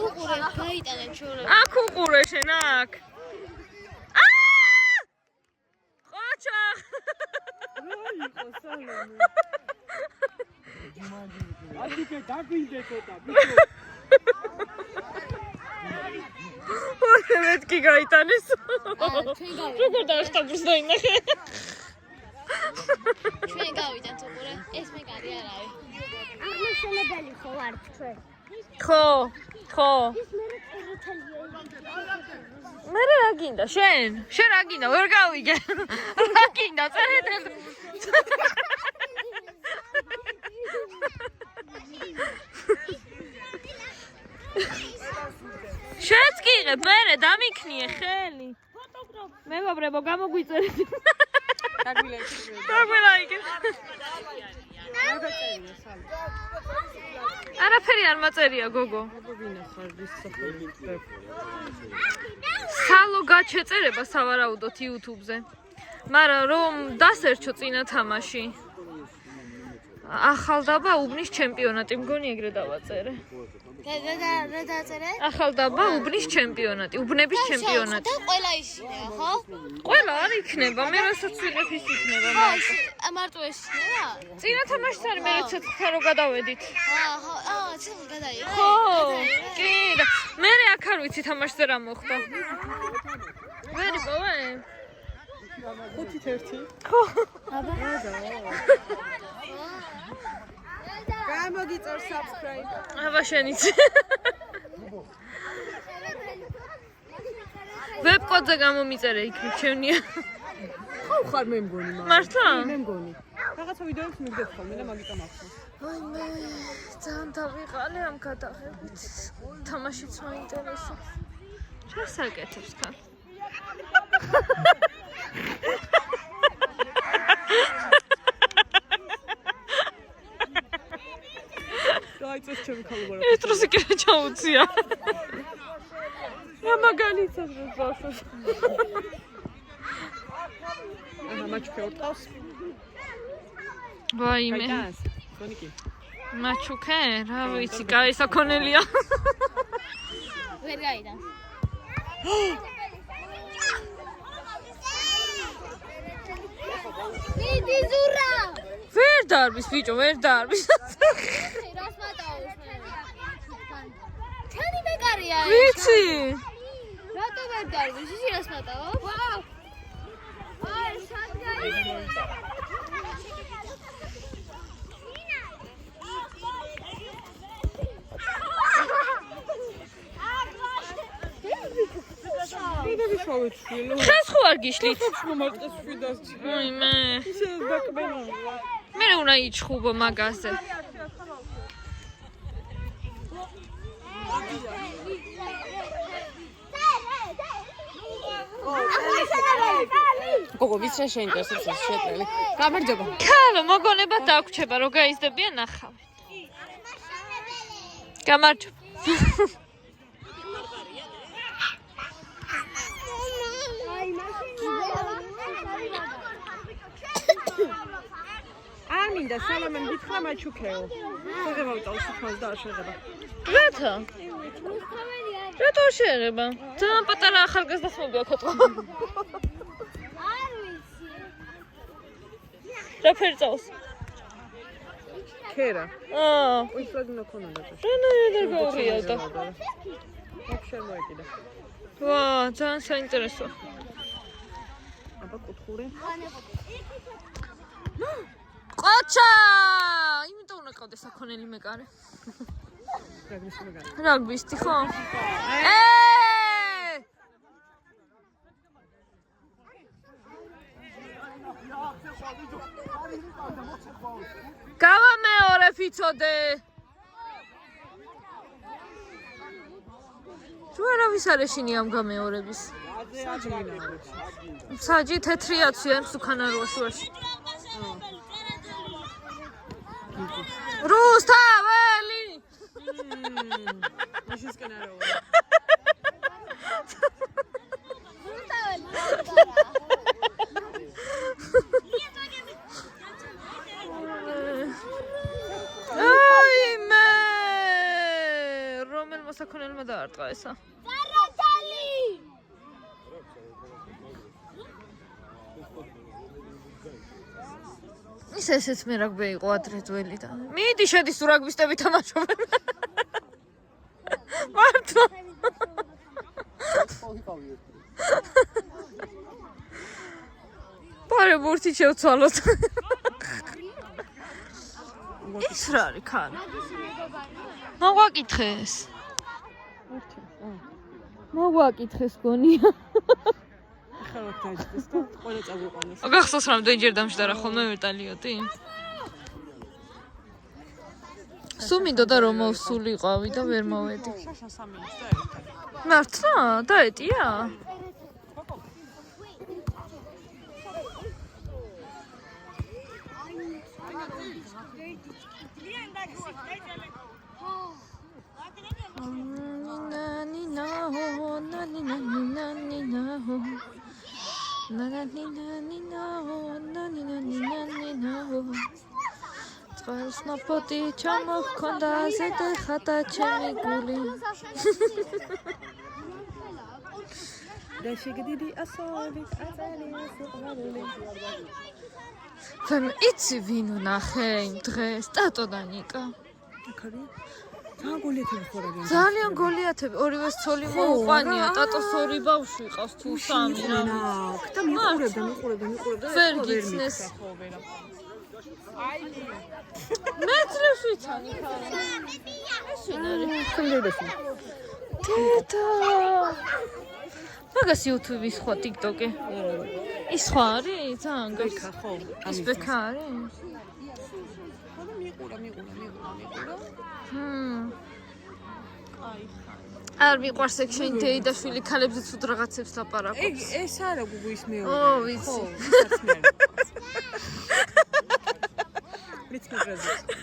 Speaker 5: უყურე გაიტანე ჩურე.
Speaker 1: აქ უყურე შენ აქ. ყოჩა.
Speaker 2: იყო სალომე.
Speaker 6: ადიკე დაგვიდე ცოტა ბიჭო.
Speaker 1: ოდე მეთქი გაიტანეს.
Speaker 5: ჩვენ გავიდეთ.
Speaker 1: როგორ დაახტაბურს დაინახე.
Speaker 5: ჩვენ გავიდეთ უყურე. ეს მეკარე არ არის.
Speaker 3: აღმოსავლებელი ხო ვარ ჩვენ.
Speaker 1: ხო.
Speaker 3: ის მე როთალია.
Speaker 1: მე რა გინდა შენ რა გინდა ვერ გავიგე რა გინდა წერეთელ შენც კი იღებ მე დამიქნიე ხელი მეგობრებო გამოგვიწერეთ დაგვილაიქე არაფერი არ მაწერია გოგო სალო გაჩეწერება სავარაუდოდ YouTube-ზე მაგრამ რომ დასერჩო წინა თამაში ახალდაბა უბნის ჩემპიონატი მგონი ეგრე დავაწერე
Speaker 5: რა დაწერე?
Speaker 1: ახალდაბა უბნის ჩემპიონატი უბნების ჩემპიონატი
Speaker 5: და ყველა ისინია ხო?
Speaker 1: ყველა არ იქნება მე რასაც ვიღებ ის იქნება
Speaker 5: მარტო ეს იქნება?
Speaker 1: წინა თამაშიც არის მე რაც ცეცხლთან რო გადავედით
Speaker 5: ცეცხლ გადაიღე?
Speaker 1: ხო კი და მე აქ არ ვიცი თამაშზე რა მოხდა ვერ იპოვე
Speaker 2: 5-1
Speaker 1: ხო
Speaker 2: გამოგიწევ subscribe
Speaker 1: აბა შენიც ვებკოდზე გამომიწერე იქ ჩემნია
Speaker 2: ხო ხარ მე მგონი
Speaker 1: მართლა
Speaker 2: მე მგონი რაღაცა ვიდეოებს მიგდებ ხოლმე და მაგიტო მახსოვს
Speaker 1: აი მე ძალიან დავიყალე ამ გადაღებით თამაშიც მაინტერესებს ჩას აკეთებს თან
Speaker 2: დაიწეს ჩემი ქალბარა
Speaker 1: ეტროსი კი ჩაუცია რა მაგალითად რო ბავშვს
Speaker 2: მაჩუკე უტყავს
Speaker 1: ვაიმე
Speaker 2: გონიკი
Speaker 1: მაჩუკე რა ვიცი კაი საქონელია
Speaker 5: ვერ გაიდა
Speaker 3: მიდი ზურა
Speaker 1: ვერ დარბის ბიჭო ვერ დარბის
Speaker 5: რას მატაოს მე ჩანი მეკარია
Speaker 1: ვიცი
Speaker 5: რატო ვერ დარბის ისი რას მატაოს
Speaker 3: აი სად გაიგე
Speaker 2: ვიდები შოუ დავით შვილო.
Speaker 1: ხეს ხო არ გიშლით?
Speaker 2: მომარტეს შვიდას.
Speaker 1: აი მე.
Speaker 2: ისე დაკბენა.
Speaker 1: მე უნდა იჩხუბო მაგაზე.
Speaker 2: გოგო ვიცი შეინტერესებს ეს შეტრელი. გამარჯობა.
Speaker 1: ქალო მოგონება დაგვრჩება რომ გაიზდებიან ახავი. გამარჯობა.
Speaker 2: არ მინდა სალამენ გითხრა მაჩუქეო. შეგება ვიტყვის თავს და არ შეგება.
Speaker 1: რატო? რატო შეიძლება? ძალიან პატარა ახალგაზრდა ხმები აქვს ხო? რა ფერი წავს?
Speaker 2: ქერა.
Speaker 1: აა,
Speaker 2: ის ლაგნა ქონოდა.
Speaker 1: რანაირად გაუღიარდა.
Speaker 2: ვაფშე მოეკიდა.
Speaker 1: ვა, ძალიან საინტერესო.
Speaker 2: აბა კუთხური.
Speaker 1: ყოჩა! იმიტომ უნდა ყავდეს საქონელი მეკარე.
Speaker 2: რაგბის მეგარი.
Speaker 1: რაგბისტი ხო? გავამეორე ფიცოდე. თუ არავის არ ეშინი ამ გამეორების. საჯი თეთრიაცია იმ სუქანაროაშუაში. რუსთაველი.
Speaker 2: ისისკენ არა.
Speaker 1: აი მე რომელმა საქონელმა დაარტყა ესა. ის ესეც მე რაგბი იყო ადრე ძველი და მიდი შედის თუ რაგბისტები თამაშობენ. მართლა. პარე ბურთი შევცვალოთ. ის რა არის ხან? მოგვაკითხეს. მოგვაკითხეს გონია.
Speaker 2: ხალხ დაიწყეს და ყველა წაგვიყვანეს.
Speaker 1: გახსოვს რომ დენჯერ დამშდარა ხოლმე ვერტალიოტი? სულ მინდოდა რომ მოვსულიყავი და ვერ მოვედი.
Speaker 2: შაშა 3 წუთი დაერთა.
Speaker 1: მართლა? დაეტია? წყალს ნაპოტი ჩამოჰქონდა ზედა ხატა ჩემი გული.
Speaker 2: და შეგდიდი ასორი აწალი სიყვარული.
Speaker 1: ვემ იცი ვინ ვნახე იმ დღეს? ტატო და ნიკა.
Speaker 2: აქარი? ძალიან გოლიათები ხო რა გინდა?
Speaker 1: ძალიან გოლიათები, ორივეს ცოლი მოუყვანია, ტატოს 2 ბავშვი ყავს თუ 3 რა.
Speaker 2: და მიყურებდა.
Speaker 1: ვერ გიცნეს. მეტრებს ვიცანი ხარ. ეს ვინ არის?
Speaker 2: ხმდედესი.
Speaker 1: დედა. მაგას YouTube-ის ხო TikTok-ი? ის ხო არის? ძალიან გას.
Speaker 2: ხო.
Speaker 1: ის ბექა არის?
Speaker 2: მიყურა.
Speaker 1: არ მიყვარს ეგ შენ დეიდაშვილი ქალებზეც უდ რაღაცებს ლაპარაკობს.
Speaker 2: ეს არა გუგუ ის მეორე.
Speaker 1: ო, ვიცი.
Speaker 2: ვიცი პრეზიდენტი.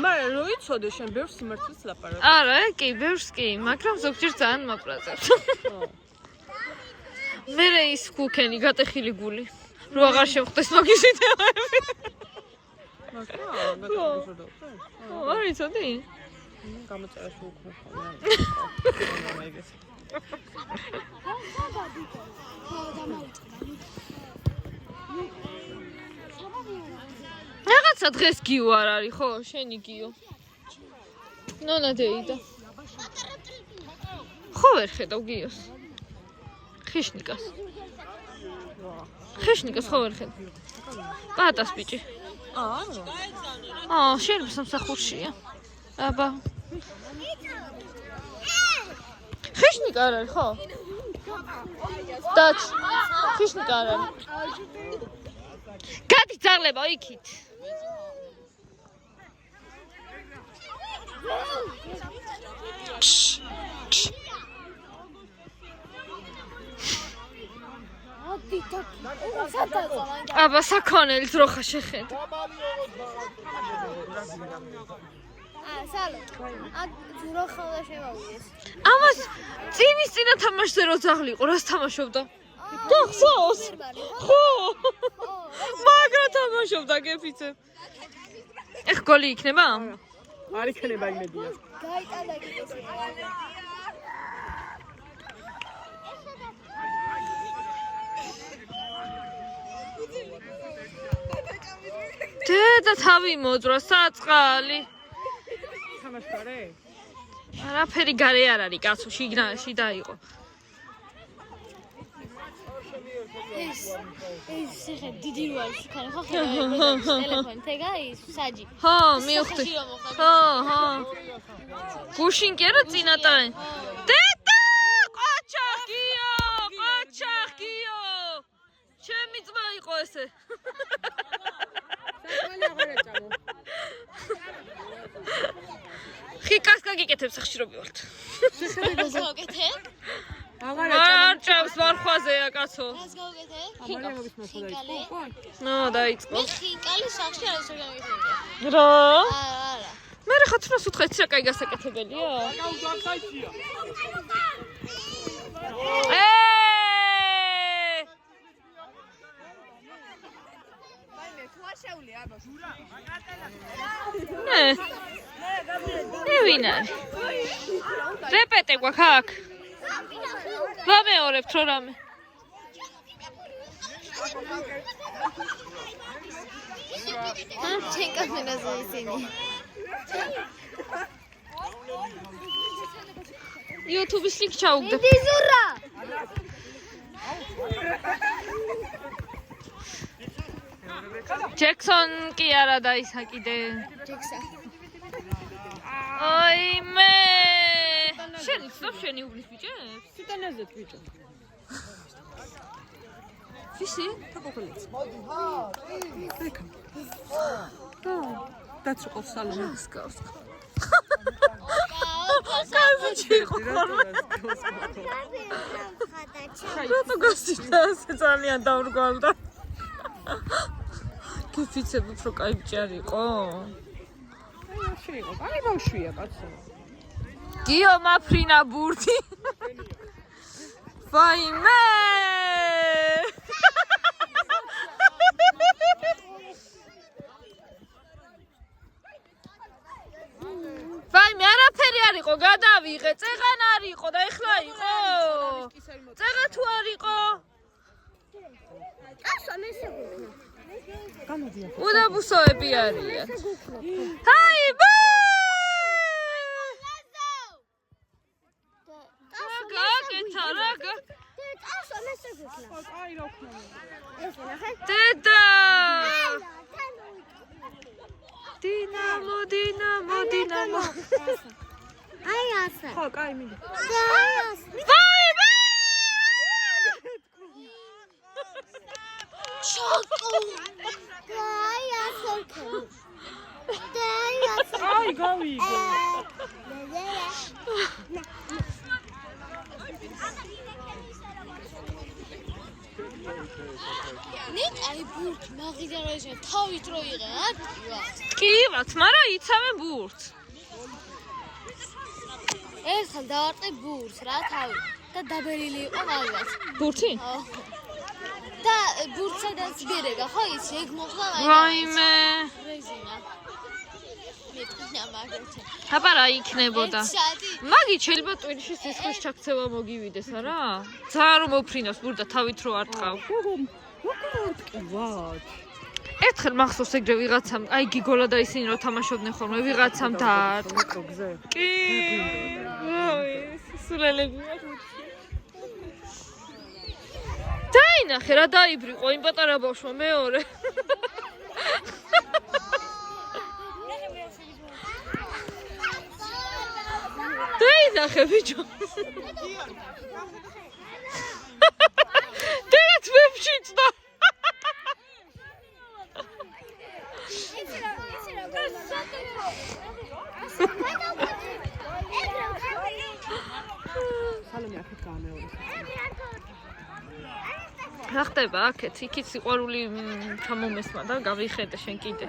Speaker 2: მაგრამ რო იცოდე შენ ბევრს სიმართლეს ლაპარაკობ.
Speaker 1: არა, კი, ბევრს კი, მაგრამ ზოგჯერ ძალიან მაპრაზებს. მე ის ქუქენი გატეხილი გული. რო აღარ შევხვდეს მაგის ვიდეოები.
Speaker 2: მართლა? გაგიჟოდო.
Speaker 1: არ იცოდი?
Speaker 2: გამოწერაში უკვე ხოლმე.
Speaker 1: რაღაცა დღეს გიო არ არის, ხო? შენი გიო. ნონა დეიდა. ხო ვერ ხედავ გიოს. ხიშნიკას. ხიშნიკას ხო ვერ ხედავ. პატას ბიჭი.
Speaker 2: არა.
Speaker 1: შეიძლება სამსახურშია. აბა. ხიშნიკ არ არის, ხო? დაჩ. ხიშნიკ არ არის. გადი ძაღლება იქით. აბა საქონელს რო ხა შეხედ.
Speaker 5: სალო. ძურო ხოლმე შემოვიდეს.
Speaker 1: ამას წინის წინა თამაშზე რო ძაღლი იყო, რას თამაშობდა? გახსოვს? ხო. მაგრა თამაშობდა გეფიცე. ეხ გოლი იქნება?
Speaker 2: არ იქნება იმედია.
Speaker 5: გაიტანა კიდე.
Speaker 1: დედა თავი მოძრა საწყალი.
Speaker 2: თამაშკარე?
Speaker 1: არაფერი გარე არ არის კაცო, შიგნაში დაიყო.
Speaker 5: ეს ხე დიდი რო არის ხან ხო ტელეფონი თეგა ის საჯი.
Speaker 1: ხო, მივხვდი. ხო. გუშინ კი არა წინატაენ. დედა! ყოჩახიო! ჩემი ძმა იყო ესე. ხიკას გაგიკეთებს ხშირობივართ.
Speaker 5: გავუკეთე?
Speaker 1: არ ჭამს მარხვაზეა კაცო.
Speaker 5: რას გავუკეთე?
Speaker 2: ამალიანობის მასალა იყო.
Speaker 1: ნო დაიწყო.
Speaker 5: მე ხინკალი სახში არ ასე გავუკეთე.
Speaker 1: რა?
Speaker 5: არა.
Speaker 1: მე რა ხათრას უთხრა ის რა კაი გასაკეთებელია? ვინ არის? რეპეტე გვაქვს აქ. ვამეორებთ რო რამე.
Speaker 5: ჩემ კამერაზე ისინი.
Speaker 1: YouTube-ის ლინკ ჩაუგდებ.
Speaker 3: დიდი ზურა.
Speaker 1: ჯექსონ კი არა და ისა კიდე.
Speaker 5: ჯექსა.
Speaker 1: ოი მე. შენი ცნობ შენი უბლის ბიჭებს?
Speaker 2: სიტანაზე ბიჭო.
Speaker 1: ვისი?
Speaker 2: თაკოხელიც. დაცუყავს სალონი.
Speaker 1: გავს. კაცი ხო? რატო გასწრდა ასე ძალიან დავრგვალდა? გიფიცებ უფრო კაი ბიჭი არ იყო?
Speaker 2: შეიძლება. აი ბავშვია კაცო.
Speaker 1: გიო მაფრინა ბურთი. ვაიმე! ვაიმე, არაფერი არ იყო, გადავიღე, წეღან არ იყო და ეხლა იყო. წეღა თუ არ იყო?
Speaker 3: ასა მე შეგუქნა.
Speaker 2: გამოდია.
Speaker 1: უდაბუსოები არიან. ჰაი ბა! გაკეთა რა გა?
Speaker 3: ასა მე შეგუქნა.
Speaker 2: აი რა ვქნა.
Speaker 3: ეს ნახე.
Speaker 1: დედა! დინამო.
Speaker 3: აი ასა.
Speaker 2: ხო, კაი მინდა.
Speaker 1: ვაი ბა!
Speaker 5: ჩოკო.
Speaker 3: აი ასა. აი ასა.
Speaker 2: აი გავიგე.
Speaker 5: ნიკ აი ბურთი მაგიდან რა ისე თავით რო იღე,
Speaker 1: კი, მაგრამ იცავე ბურთს.
Speaker 5: ერთხელ დავარტყე ბურთს რა თავი და დაბერილი იყო მაგას.
Speaker 1: ბურთი?
Speaker 5: ხო. და ბურთსაც ბერება, ხო ის ეგ მოხდა აი.
Speaker 1: ვაიმე.
Speaker 5: რეზინა. მეტყვია მაგალითად.
Speaker 1: აბა რა იქნებოდა?
Speaker 5: შადი.
Speaker 1: მაგით შეიძლება ტვირში სისხლის ჩაქცევა მოგივიდეს, არა? ძალიან რომ მოფრინავს ბურთი და თავით რო არ ტყავ.
Speaker 2: ვაჩ.
Speaker 1: ერთხელ მახსოვს ეგრე ვიღაცამ, აი გიგოლა და ისინი რო თამაშობდნენ ხოლმე, ვიღაცამ დაარტყა.
Speaker 2: გზე.
Speaker 1: კი. სულელები. დაინახე რა დაიბრიყო იმ პატარა ბავშვმა მეორე. ნახე ბიჭო. დედაც მეფშიცდა.
Speaker 2: სალომე აქეთ გამეორე.
Speaker 1: რა ხდება აქეთ? იქით სიყვარული ჩამომესმა და გავიხედე შენ კიდე.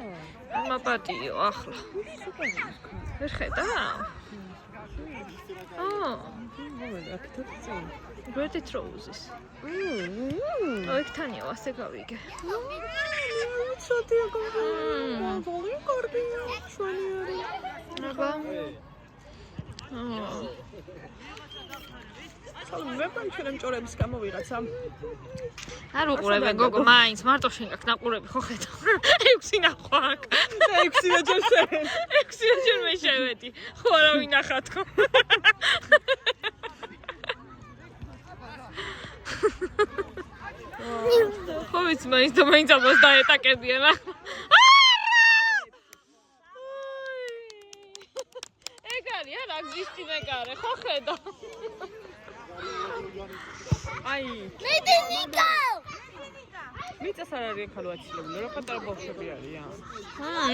Speaker 1: მაპატიო ახლა. ვერ ხედავ?
Speaker 2: აქეთ წინ.
Speaker 1: Red Roses. ოიქთანიო ასე გავიგე.
Speaker 2: ცოტია გონი კარგია. შენიერი.
Speaker 1: აბა.
Speaker 2: სალომე მე პანჩერემ ჭორების გამო ვიღაცა.
Speaker 1: არ უყურებე გოგო, მაინც მარტო შენ გაქვს ნაყურები ხო ხედავ. 6 ნახვა აქ.
Speaker 2: 6 ჯერ შენ.
Speaker 1: 6 ჯერ მე შევედი. ხო არა ვინახათ ხო? ხო ვიცი მაინც და მაინც ამას დაეტაკებიან ახლა. ეგ არის არა გზისტი მეკარე ხო ხედავ?
Speaker 2: აი,
Speaker 3: მედი ნიკა.
Speaker 2: მიწას არ არის ახალ ვაცილებული, რა პატარა ბავშვები არიან.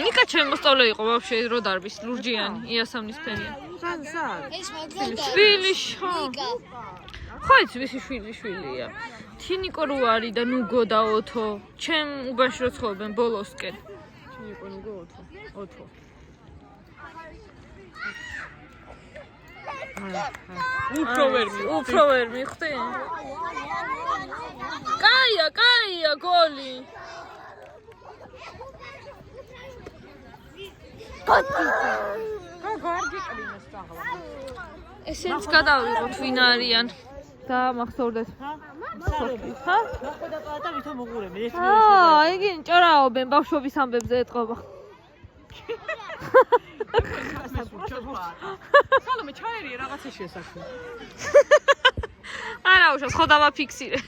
Speaker 1: ნიკა ჩემი მოსწავლე იყო ვაფშე რო დარბის ლურჯიანი, იასამნისფერია.
Speaker 2: სად?
Speaker 5: ეს მაგრამ
Speaker 1: შვილი ხო? ხო იცი ვისი შვილია. თინიკო რო არის და ნუგო და ოთო. ჩემ უბანში რო ცხოვრობენ ბოლოსკენ.
Speaker 2: ჩინიკო ნუგო ოთო.
Speaker 1: უფრო ვერ მიხდი? კაია, გოლი.
Speaker 2: გარგი კლინოს წაღლა.
Speaker 1: ესენც გადავიღოთ ვინ არიან და მახსოვდეთ.
Speaker 2: ხა? ნახოდა პატა ვითომ მოღურები. ეს
Speaker 1: იგი ჭორაობენ ბავშვობის ამბებზე ეთყობა.
Speaker 2: სალომე ჩაერია რაღაცა შესაქმე.
Speaker 1: არა უშავს ხო დავაფიქსირე.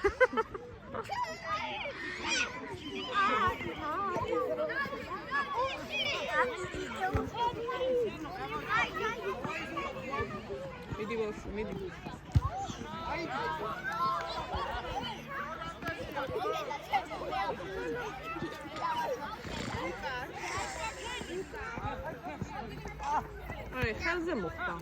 Speaker 2: მიდი ბავშვი, მიდი. აი, ხელზე მოხდა.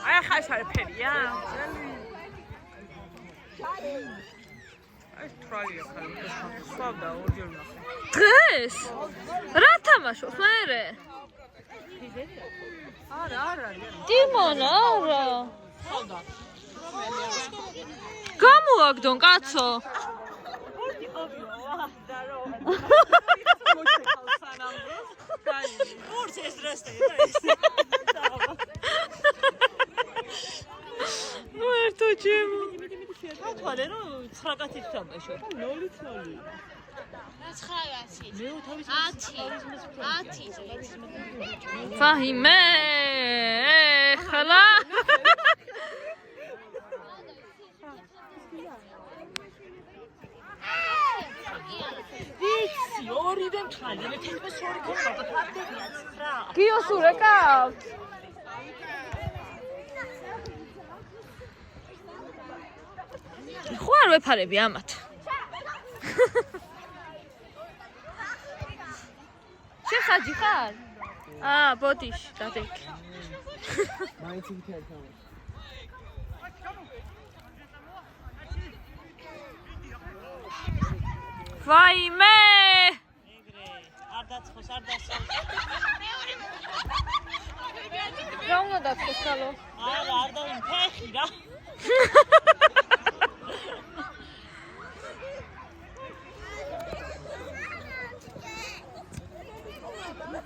Speaker 2: აი, ხაშარ ფერია. აი, თვალია ხალხი. სვავდა ორჯერ ნახე.
Speaker 1: დღეს? რა თამაშობს მერე?
Speaker 2: არა.
Speaker 1: დიმონა, არა.
Speaker 2: სვავდა.
Speaker 1: გამოაგდონ კაცო.
Speaker 2: Kurz ist reste.
Speaker 1: ნუ ერთო ჩემო.
Speaker 2: თვალე რომ 9 კაცით თამაშო. 0-0.
Speaker 5: 10.
Speaker 1: ფაჰიმე. ხალა.
Speaker 2: ვიცი, ორიდან თვალე, მე თითქოს ორი ქონდა, ფარდებია 9.
Speaker 1: გიოსურე კავთ. ხო არ ვეფარები ამათ. შეხაჯი ხარ? ბოდიში, დადეკი.
Speaker 2: მაინც იქ ერთხელ.
Speaker 1: ვაიმე!
Speaker 2: არ დაცხოს, არ დასწავს.
Speaker 1: რა უნდა დაცხოს ხალო?
Speaker 2: არა, არ დავინ ფეხი რა.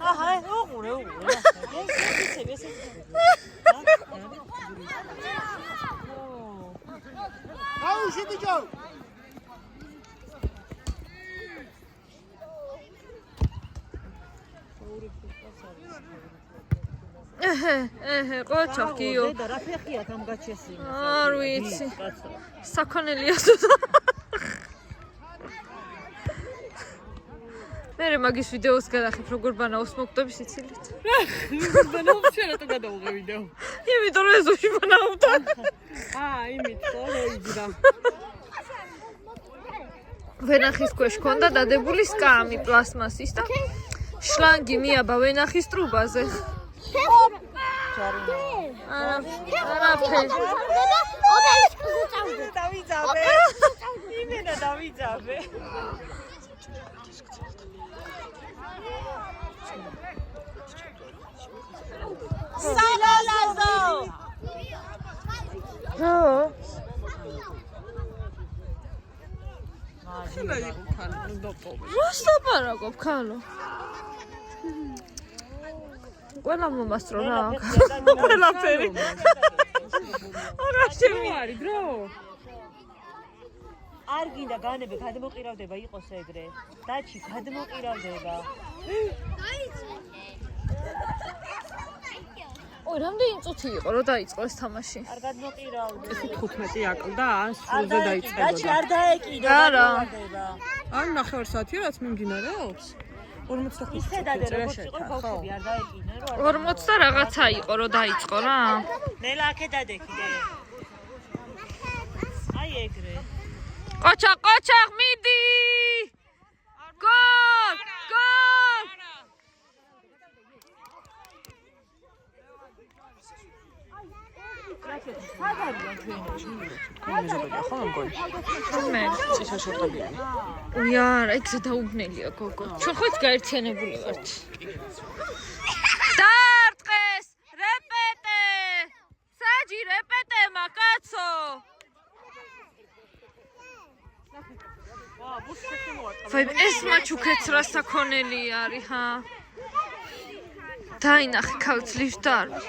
Speaker 2: აჰა, უღურე. ეს. აუ, შედიჯო.
Speaker 1: ყოჩა გიო.
Speaker 2: და რა ფეხია თამ გაჩესი.
Speaker 1: არ ვიცი. საქონელია სულ. მე მე მაგის ვიდეოს გადახებ როგორ ბანაოს მოგდები სიცილით.
Speaker 2: ბანაობს რა თუ გადავუღე ვიდეო.
Speaker 1: იმიტომ რომ ეზოში ბანაობდა.
Speaker 2: იმით ხო მოიძრა.
Speaker 1: ვენახის ქვეშ ქონდა დადებული სკამი პლასმასის და შლანგი მიაბა ვენახის ტრუბაზე. არაფერი.
Speaker 2: დავიძაბე. იმენა დავიძაბე. სალალაზო.
Speaker 1: რას დაპარაკობ ქალო? ყველა მომასწრო რა აქვს. ყველაფერი. არა შემიარი დრო.
Speaker 2: არ გინდა განები გადმოყირავდება იყოს ეგრე. დაჩი გადმოყირავდება.
Speaker 1: ой, რამდენი წუთი იყო რომ დაიწყო ეს თამაში?
Speaker 2: არ გადმოყირავდება.
Speaker 7: 15 აკლდა 100-ზე დაიწყებოდა.
Speaker 2: დაჩი არ დაეკიდო.
Speaker 1: არა.
Speaker 7: არ 9 საათია რაც მიმდინარეობს. 45
Speaker 2: ისე დადე როგორც იყო ბავშვები არ დაეკიდნენ რომ
Speaker 1: 40 და რაღაცა იყო რომ დაიწყო რა.
Speaker 2: ნელა აქე დადე კიდე. აი ეგრე.
Speaker 1: ყოჩა მიდი! გოლ! გოლ! მე
Speaker 7: წისაშოთებიანი.
Speaker 1: ой, არა, ეგ დაუბნელია გოგო. ჩვენ ხო გაერთიანებული ვართ. დარტყეს! რეპეტე! საჯი რეპეტე მაკაცო! ვაი, ეს მაჩუქეც რა საქონელი არის, ჰა? დაინახე ქალწლის დარბი.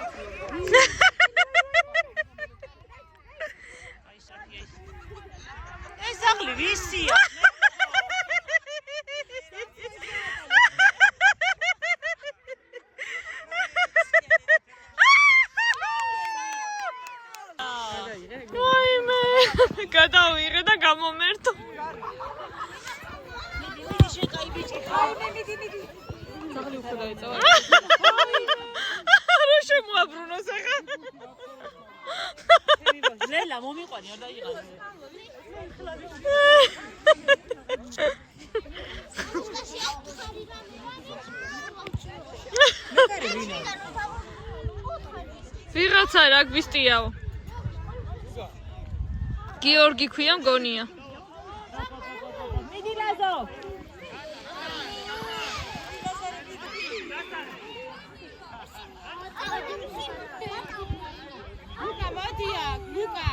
Speaker 2: ეს აღლი ვისია?
Speaker 1: ვაიმე, გადავიღე და გამომერთო. რა შემოაბრუნოს ახლა?
Speaker 2: ლელა მომიყვანი არ დაიღალე.
Speaker 1: ვიღაცა რაგბისტიაო. გიორგი ქვია მგონია.
Speaker 2: მიდი ლაზო. ლუკა მოდია, ლუკა.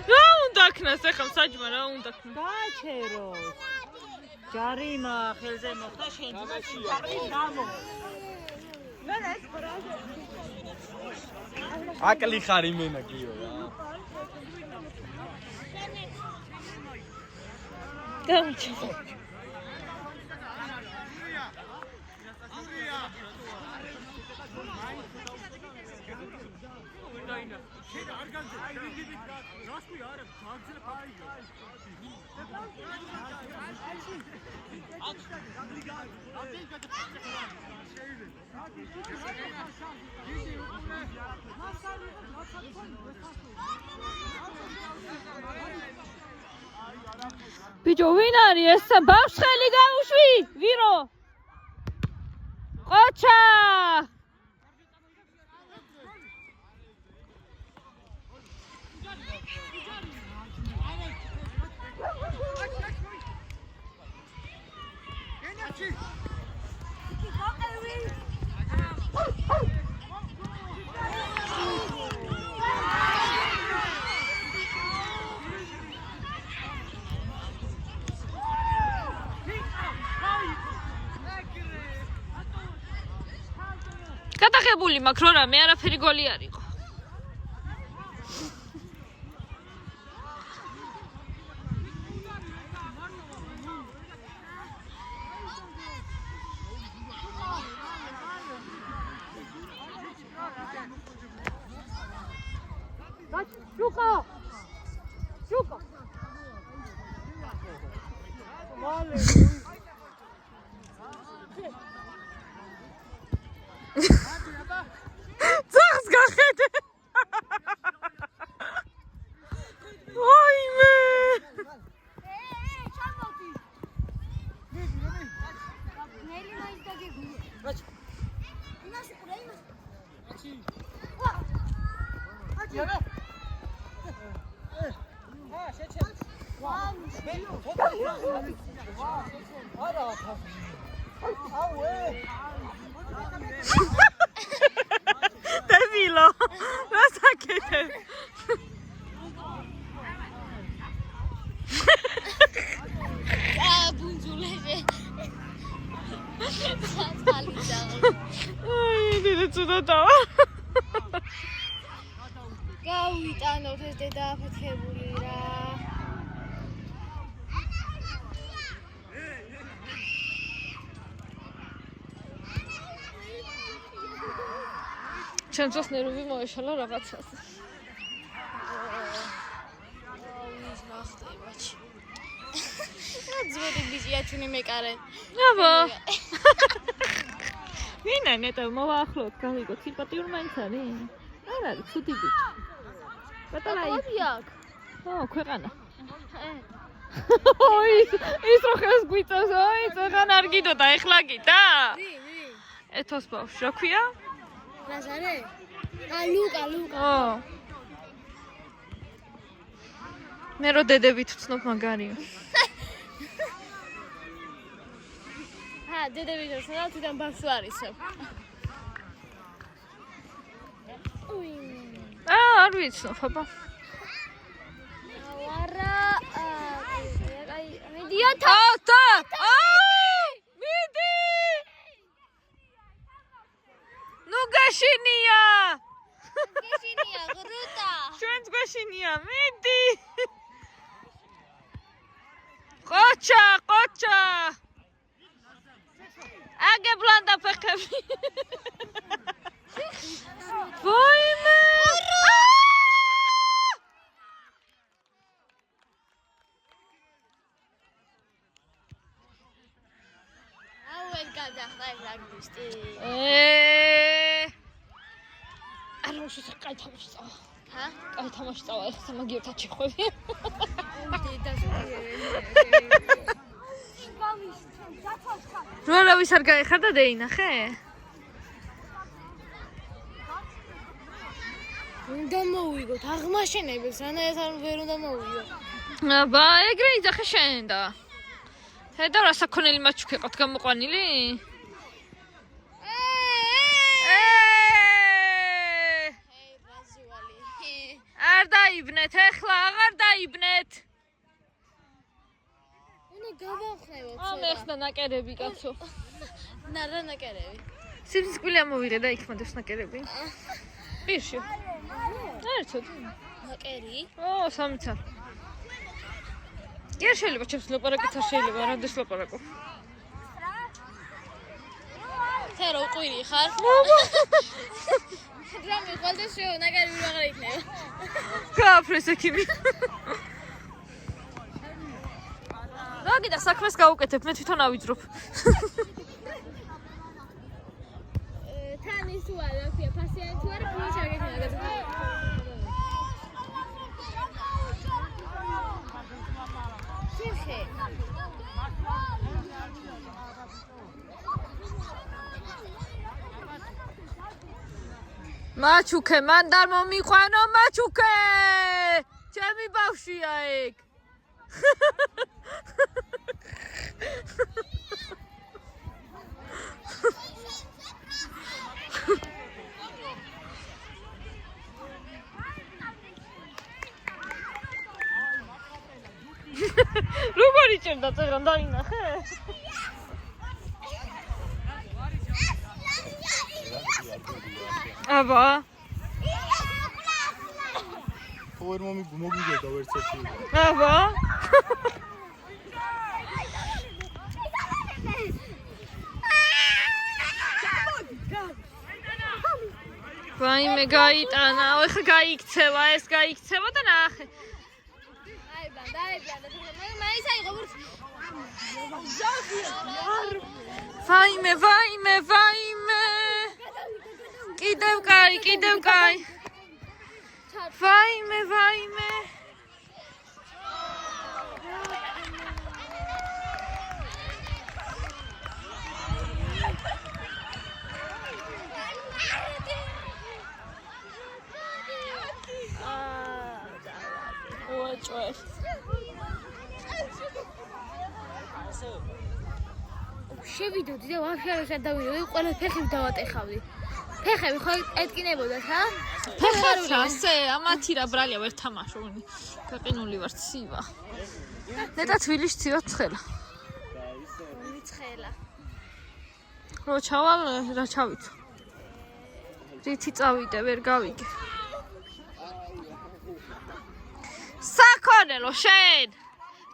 Speaker 1: რა უნდა ქნას ახლა საჯმა რა უნდა ქნას?
Speaker 2: გააჩერო. ჯარიმა ხელზე მოხდა შენ ჯარი გამო.
Speaker 6: აკლი ხარ იმენა კიო რა.
Speaker 1: გამჩო. ბიჭო ვინ არის ეს ბავშველი გაუშვი ვირო ყოჩა გადაღებული მაქვს რა მე არაფერი გოლი არ იყო დებილო რა საკეთებ
Speaker 5: ბუნჯულეზე საწალი დავა
Speaker 1: აი დიდი ცუდათაა
Speaker 5: გავიტანოთ ეს დედააფეთქებული რა
Speaker 1: ჩემს დროს ნერვები მოეშალა რაღაცას
Speaker 5: ძველი ბიჭია ჩვენი მეკარე
Speaker 1: აბა ვინა ნეტა მოვაახლოთ გავიგო სიმპათიურ მაინც არის არ არის ცუდი ბიჭი პატარა ო ქვეყანა ოი ის რო ხელს გვიწევს ოი წაღან არ გიდოდა ეხლა გიდა ეთოს ბავშვი რა ქვია
Speaker 5: რაზარე ლუკა
Speaker 1: ო მე რო დედებით ვცნობ მაგარია
Speaker 5: დედები ვცნობ თვითონ ბავშვი არისო
Speaker 1: არ ვიცნობ აბა
Speaker 5: ვარა მიდიოთა
Speaker 1: მიდი ნუ გაშინია
Speaker 5: გეშინია გრუტა
Speaker 1: ჩვენც გაშინია მიდი ყოჩა აგებლანდა ფეხები ვაიმე
Speaker 5: აუეთ გადახდა ეს რაგბისტი
Speaker 1: არ მოშოცა კაი თამაში წავა კაი თამაში წავა ეხლა სამაგიერთა ჩიხვევი რორავის არ გაიხარდა დეინახე?
Speaker 5: უნდა მოვიგოთ აღმაშენებელს, რანაირად არ ვერ უნდა მოვიგო.
Speaker 1: აბა, ეგრე იძახე შენ და. და რა საქონელი მაჩუქი ყავთ გამოყვანილი? არ დაიბნეთ, ეხლა აღარ დაიბნეთ.
Speaker 5: გავახნევოთ.
Speaker 1: ამეხდა ნაკერები კაცო.
Speaker 5: რა ნაკერები?
Speaker 1: სიცოცხლე ამოვიღე და იქ მოდებს ნაკერები. პირში. ერთად.
Speaker 5: ნაკერი?
Speaker 1: ო, სამიცა. კი არ შეიძლება ჩემს ლაპარაკიც არ შეიძლება, რამდენს ლაპარაკო.
Speaker 5: թե რო ყვირი ხარ? რა მიყოლდეს შო ნაკერი ვიღარ იქნება.
Speaker 1: გააფრეს ექიმი. რა გიდა საქმეს გავუკეთებ, მე თვითონ ავიძრობ.
Speaker 5: თან ის უარ, რა ქვია, ფასიანი თუ არა, ფული ჩაგექნება გადავა. ციხე.
Speaker 1: მაჩუქე, მან და მომიყვანო მაჩუქე! ჩემი ბავშვია ეგ. როგორი ჭერდა წერან დაინახე? აბა
Speaker 6: ორ მოგიგედა ვერცერთი.
Speaker 1: აბა ვაიმე გაიტანა, ეხლა გაიქცევა, ეს გაიქცევა და ნახე.
Speaker 5: მაინც აიღო ვურც.
Speaker 1: ვაიმე, ვაიმე, ვაიმე. კიდევ კაი, კიდევ კაი. ვაიმე, ვაიმე.
Speaker 5: შევიდოდი და ვაფშე არ დავიდოდი, ყველა ფეხები დავატეხავდი. ფეხები ხო ეტკინებოდა ხა?
Speaker 1: ფეხებს ასე, ამათი რა ბრალია ვერ თამაშობ. გაყინული ვარ ცივა. ნეტა თბილისში ცივა ცხელა.
Speaker 5: ცხელა.
Speaker 1: რო ჩავალ, რა ჩავით. რითი წავიდე, ვერ გავიგე. საქონელო შენ.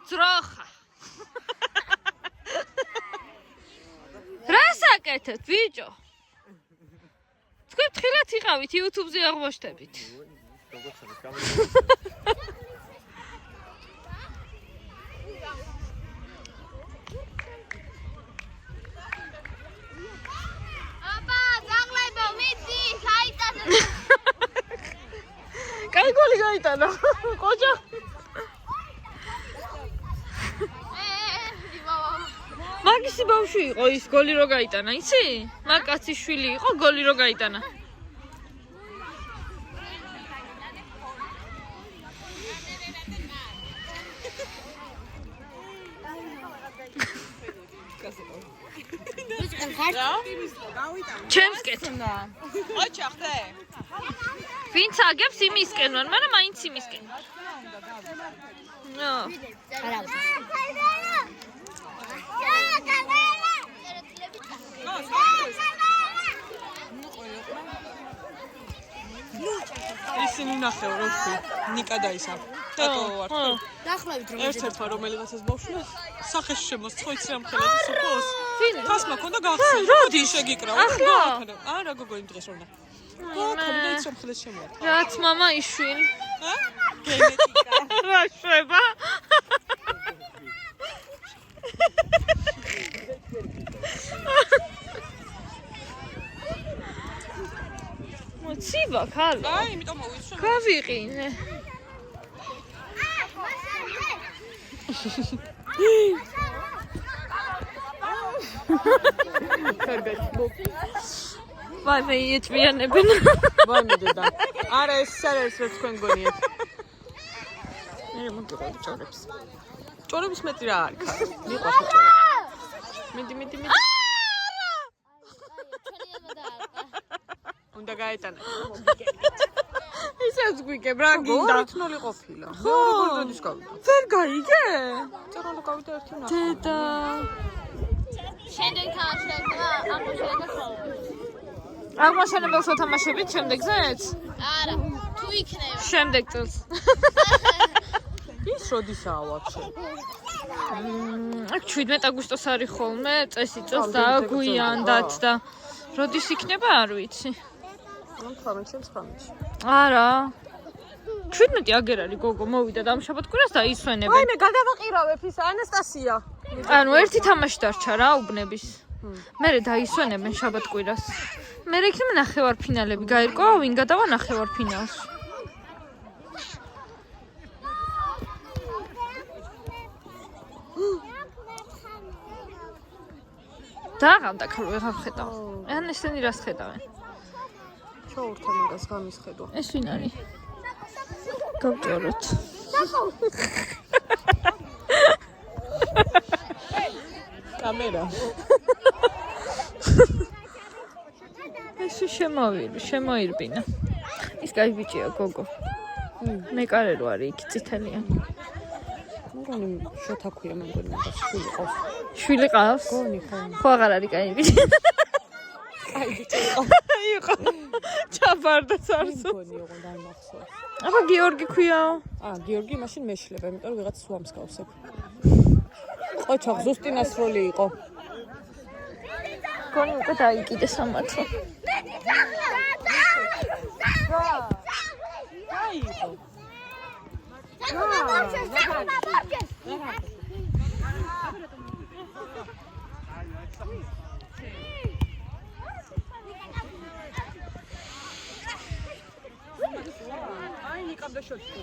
Speaker 1: ძროხა. რა საკეთეთ, ბიჭო? თქვენ თხილად იყავით YouTube-ზე აღმოჩნდებით.
Speaker 5: აბა, ძაღლებო, მიდი, გაიტანე.
Speaker 1: კაი გოლი გაიტანა. ყოჯა. მაგისი ბავშვი იყო ის გოლი რო გაიტანა, იცი? მაგკაცის შვილი იყო, გოლი რო გაიტანა. ჩემსკეთ.
Speaker 7: ოჩახტე.
Speaker 1: ვინც აგებს იმისკენ ვარ, მაგრამ მაინც იმისკენ ვარ.
Speaker 7: ისინი ნახეო როხი ნიკა და ისა ტატო ვარ
Speaker 5: დახლავით რომ
Speaker 7: ერთ-ერთმა რომელიღაცას ბავშვია სახეში შემოსწო იცი რამ ხელად სოფოს
Speaker 1: ვინ?
Speaker 7: თასმა ქონდა გახსნა
Speaker 1: როდი
Speaker 7: შეგიკრავა
Speaker 1: ახლა?
Speaker 7: არა გოგო იმ დღეს რომ გოგო და ის ხელს შემოვა
Speaker 1: რაც мама იშვილი.
Speaker 7: გენეტიკა
Speaker 1: რა შვება? მოცივა ხალხო.
Speaker 7: აი იმიტომ მოვიცვა
Speaker 1: გავიყინე. ვაი მე იეჭვიანებენ.
Speaker 7: ვაიმე დედა არა ეს არის რაც თქვენ გონიეთ
Speaker 1: მე მოგიყოლ ჭორებს.
Speaker 7: ჭორების მეტი რა არის მიყვარს ჭორები მიდი უნდა გაეტანა
Speaker 1: ისეც გვიგებ რა გინდა.
Speaker 7: გინდა თნოლი ყოფილა როგორ როდის გავიდა
Speaker 1: ვერ გაიგე?
Speaker 7: წეროლა გავიდა ერთი ნახე
Speaker 1: დედა.
Speaker 5: შენდენ თამაშობდა ამოშენდა ხოლმე.
Speaker 1: აღმაშენებელს ვთამაშებით შემდეგზეც?
Speaker 5: არა, თუ იქნება.
Speaker 1: შემდეგ წელს.
Speaker 7: ის როდისაა ვაფშე
Speaker 1: აქ 17 აგვისტოს არის ხოლმე, წესი წელს დააგვიანდათ და როდის იქნება არ ვიცი.
Speaker 7: 18-19
Speaker 1: არა. 17 აგერ არის გოგო მოვიდა და ამ შაბათ-კვირას დაისვენებენ.
Speaker 7: ვაიმე გადავაყირავებ ის ანასტასია
Speaker 1: ანუ ერთი თამაში დარჩა რა უბნების. მერე დაისვენებენ შაბათ-კვირას. მერე იქნება ნახევარფინალები გაირკვა, ვინ გადავა ნახევარფინალში. დაღამდა ქალო ვეღარ ხედავ. ან ესენი რას ხედავენ?
Speaker 7: ჩაურთე მაგას გამისხედვა
Speaker 1: ეს ვინ არის? გავჭოროთ.
Speaker 7: კამერა
Speaker 1: ეს შემოირბინა. ის კაი ბიჭია გოგო. მეკარე რო არის იქ წითელია.
Speaker 7: მგონი შეთაქვია მეგონა და შვილი ყავს
Speaker 1: შვილი ყავს?
Speaker 7: გონი ხო
Speaker 1: ხო აღარ არის კაი ბიჭი.
Speaker 7: აი ბიჭი ყავს
Speaker 1: იყო. ჩაბარდა წარსო.
Speaker 7: გონი ოღონდ არ მახსოვს
Speaker 1: აბა გიორგი ქვიაო.
Speaker 7: გიორგი მაშინ მეშლება იმიტომ რომ ვიღაც სვამს გავსებ ყოჩა ზუსტინას როლი იყო
Speaker 1: გონი უკვე დაიკიდეს ამათო.
Speaker 7: აი იყო აი ნიკამდე შოთქო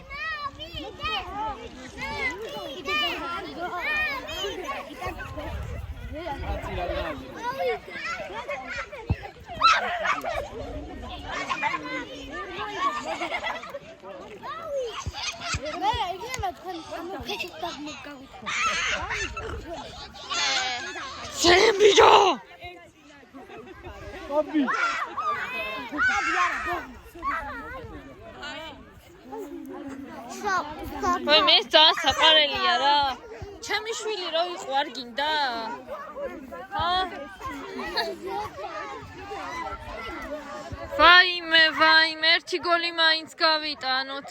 Speaker 3: მე იქნება
Speaker 1: ზემბიჯო
Speaker 6: აბი
Speaker 1: ვაი მე ძალიან საყარელია რა ჩემი შვილი რო იყო არ გინდა ვაიმე ერთი გოლი მაინც გავიტანოთ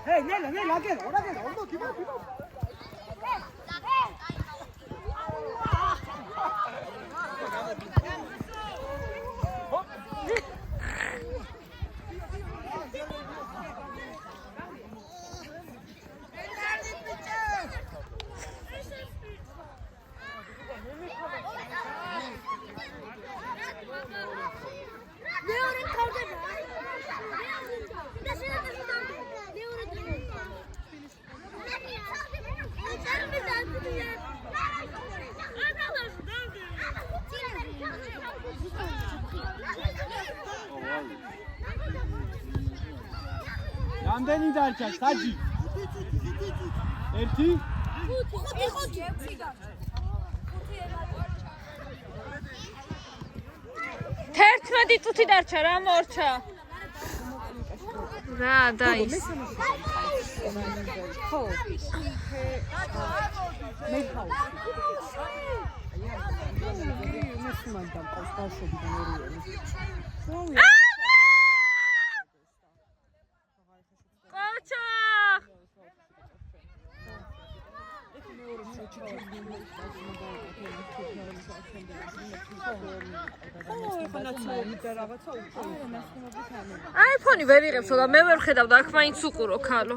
Speaker 2: Hey, nela, again, give up.
Speaker 6: რამდენი დარჩა საჯი? 1
Speaker 1: 11 წუთი დარჩა რა მორჩა რა დაის აიფონი ვერ იღებს და მე ვერ ხედავ და აქ მაინც უყურო ქალო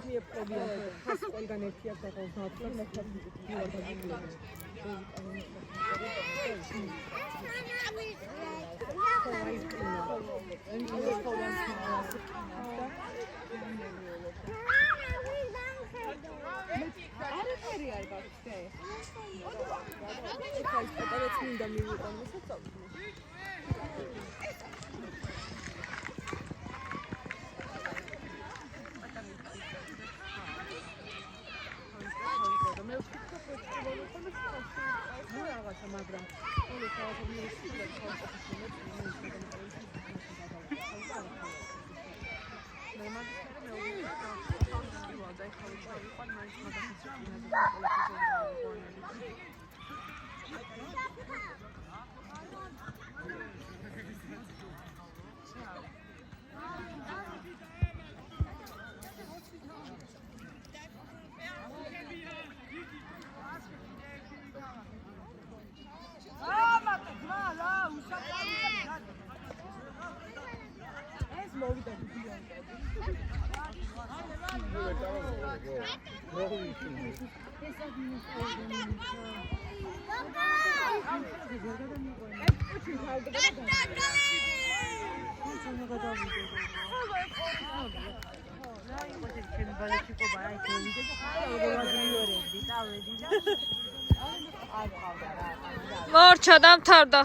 Speaker 1: მორჩა დამთავრდა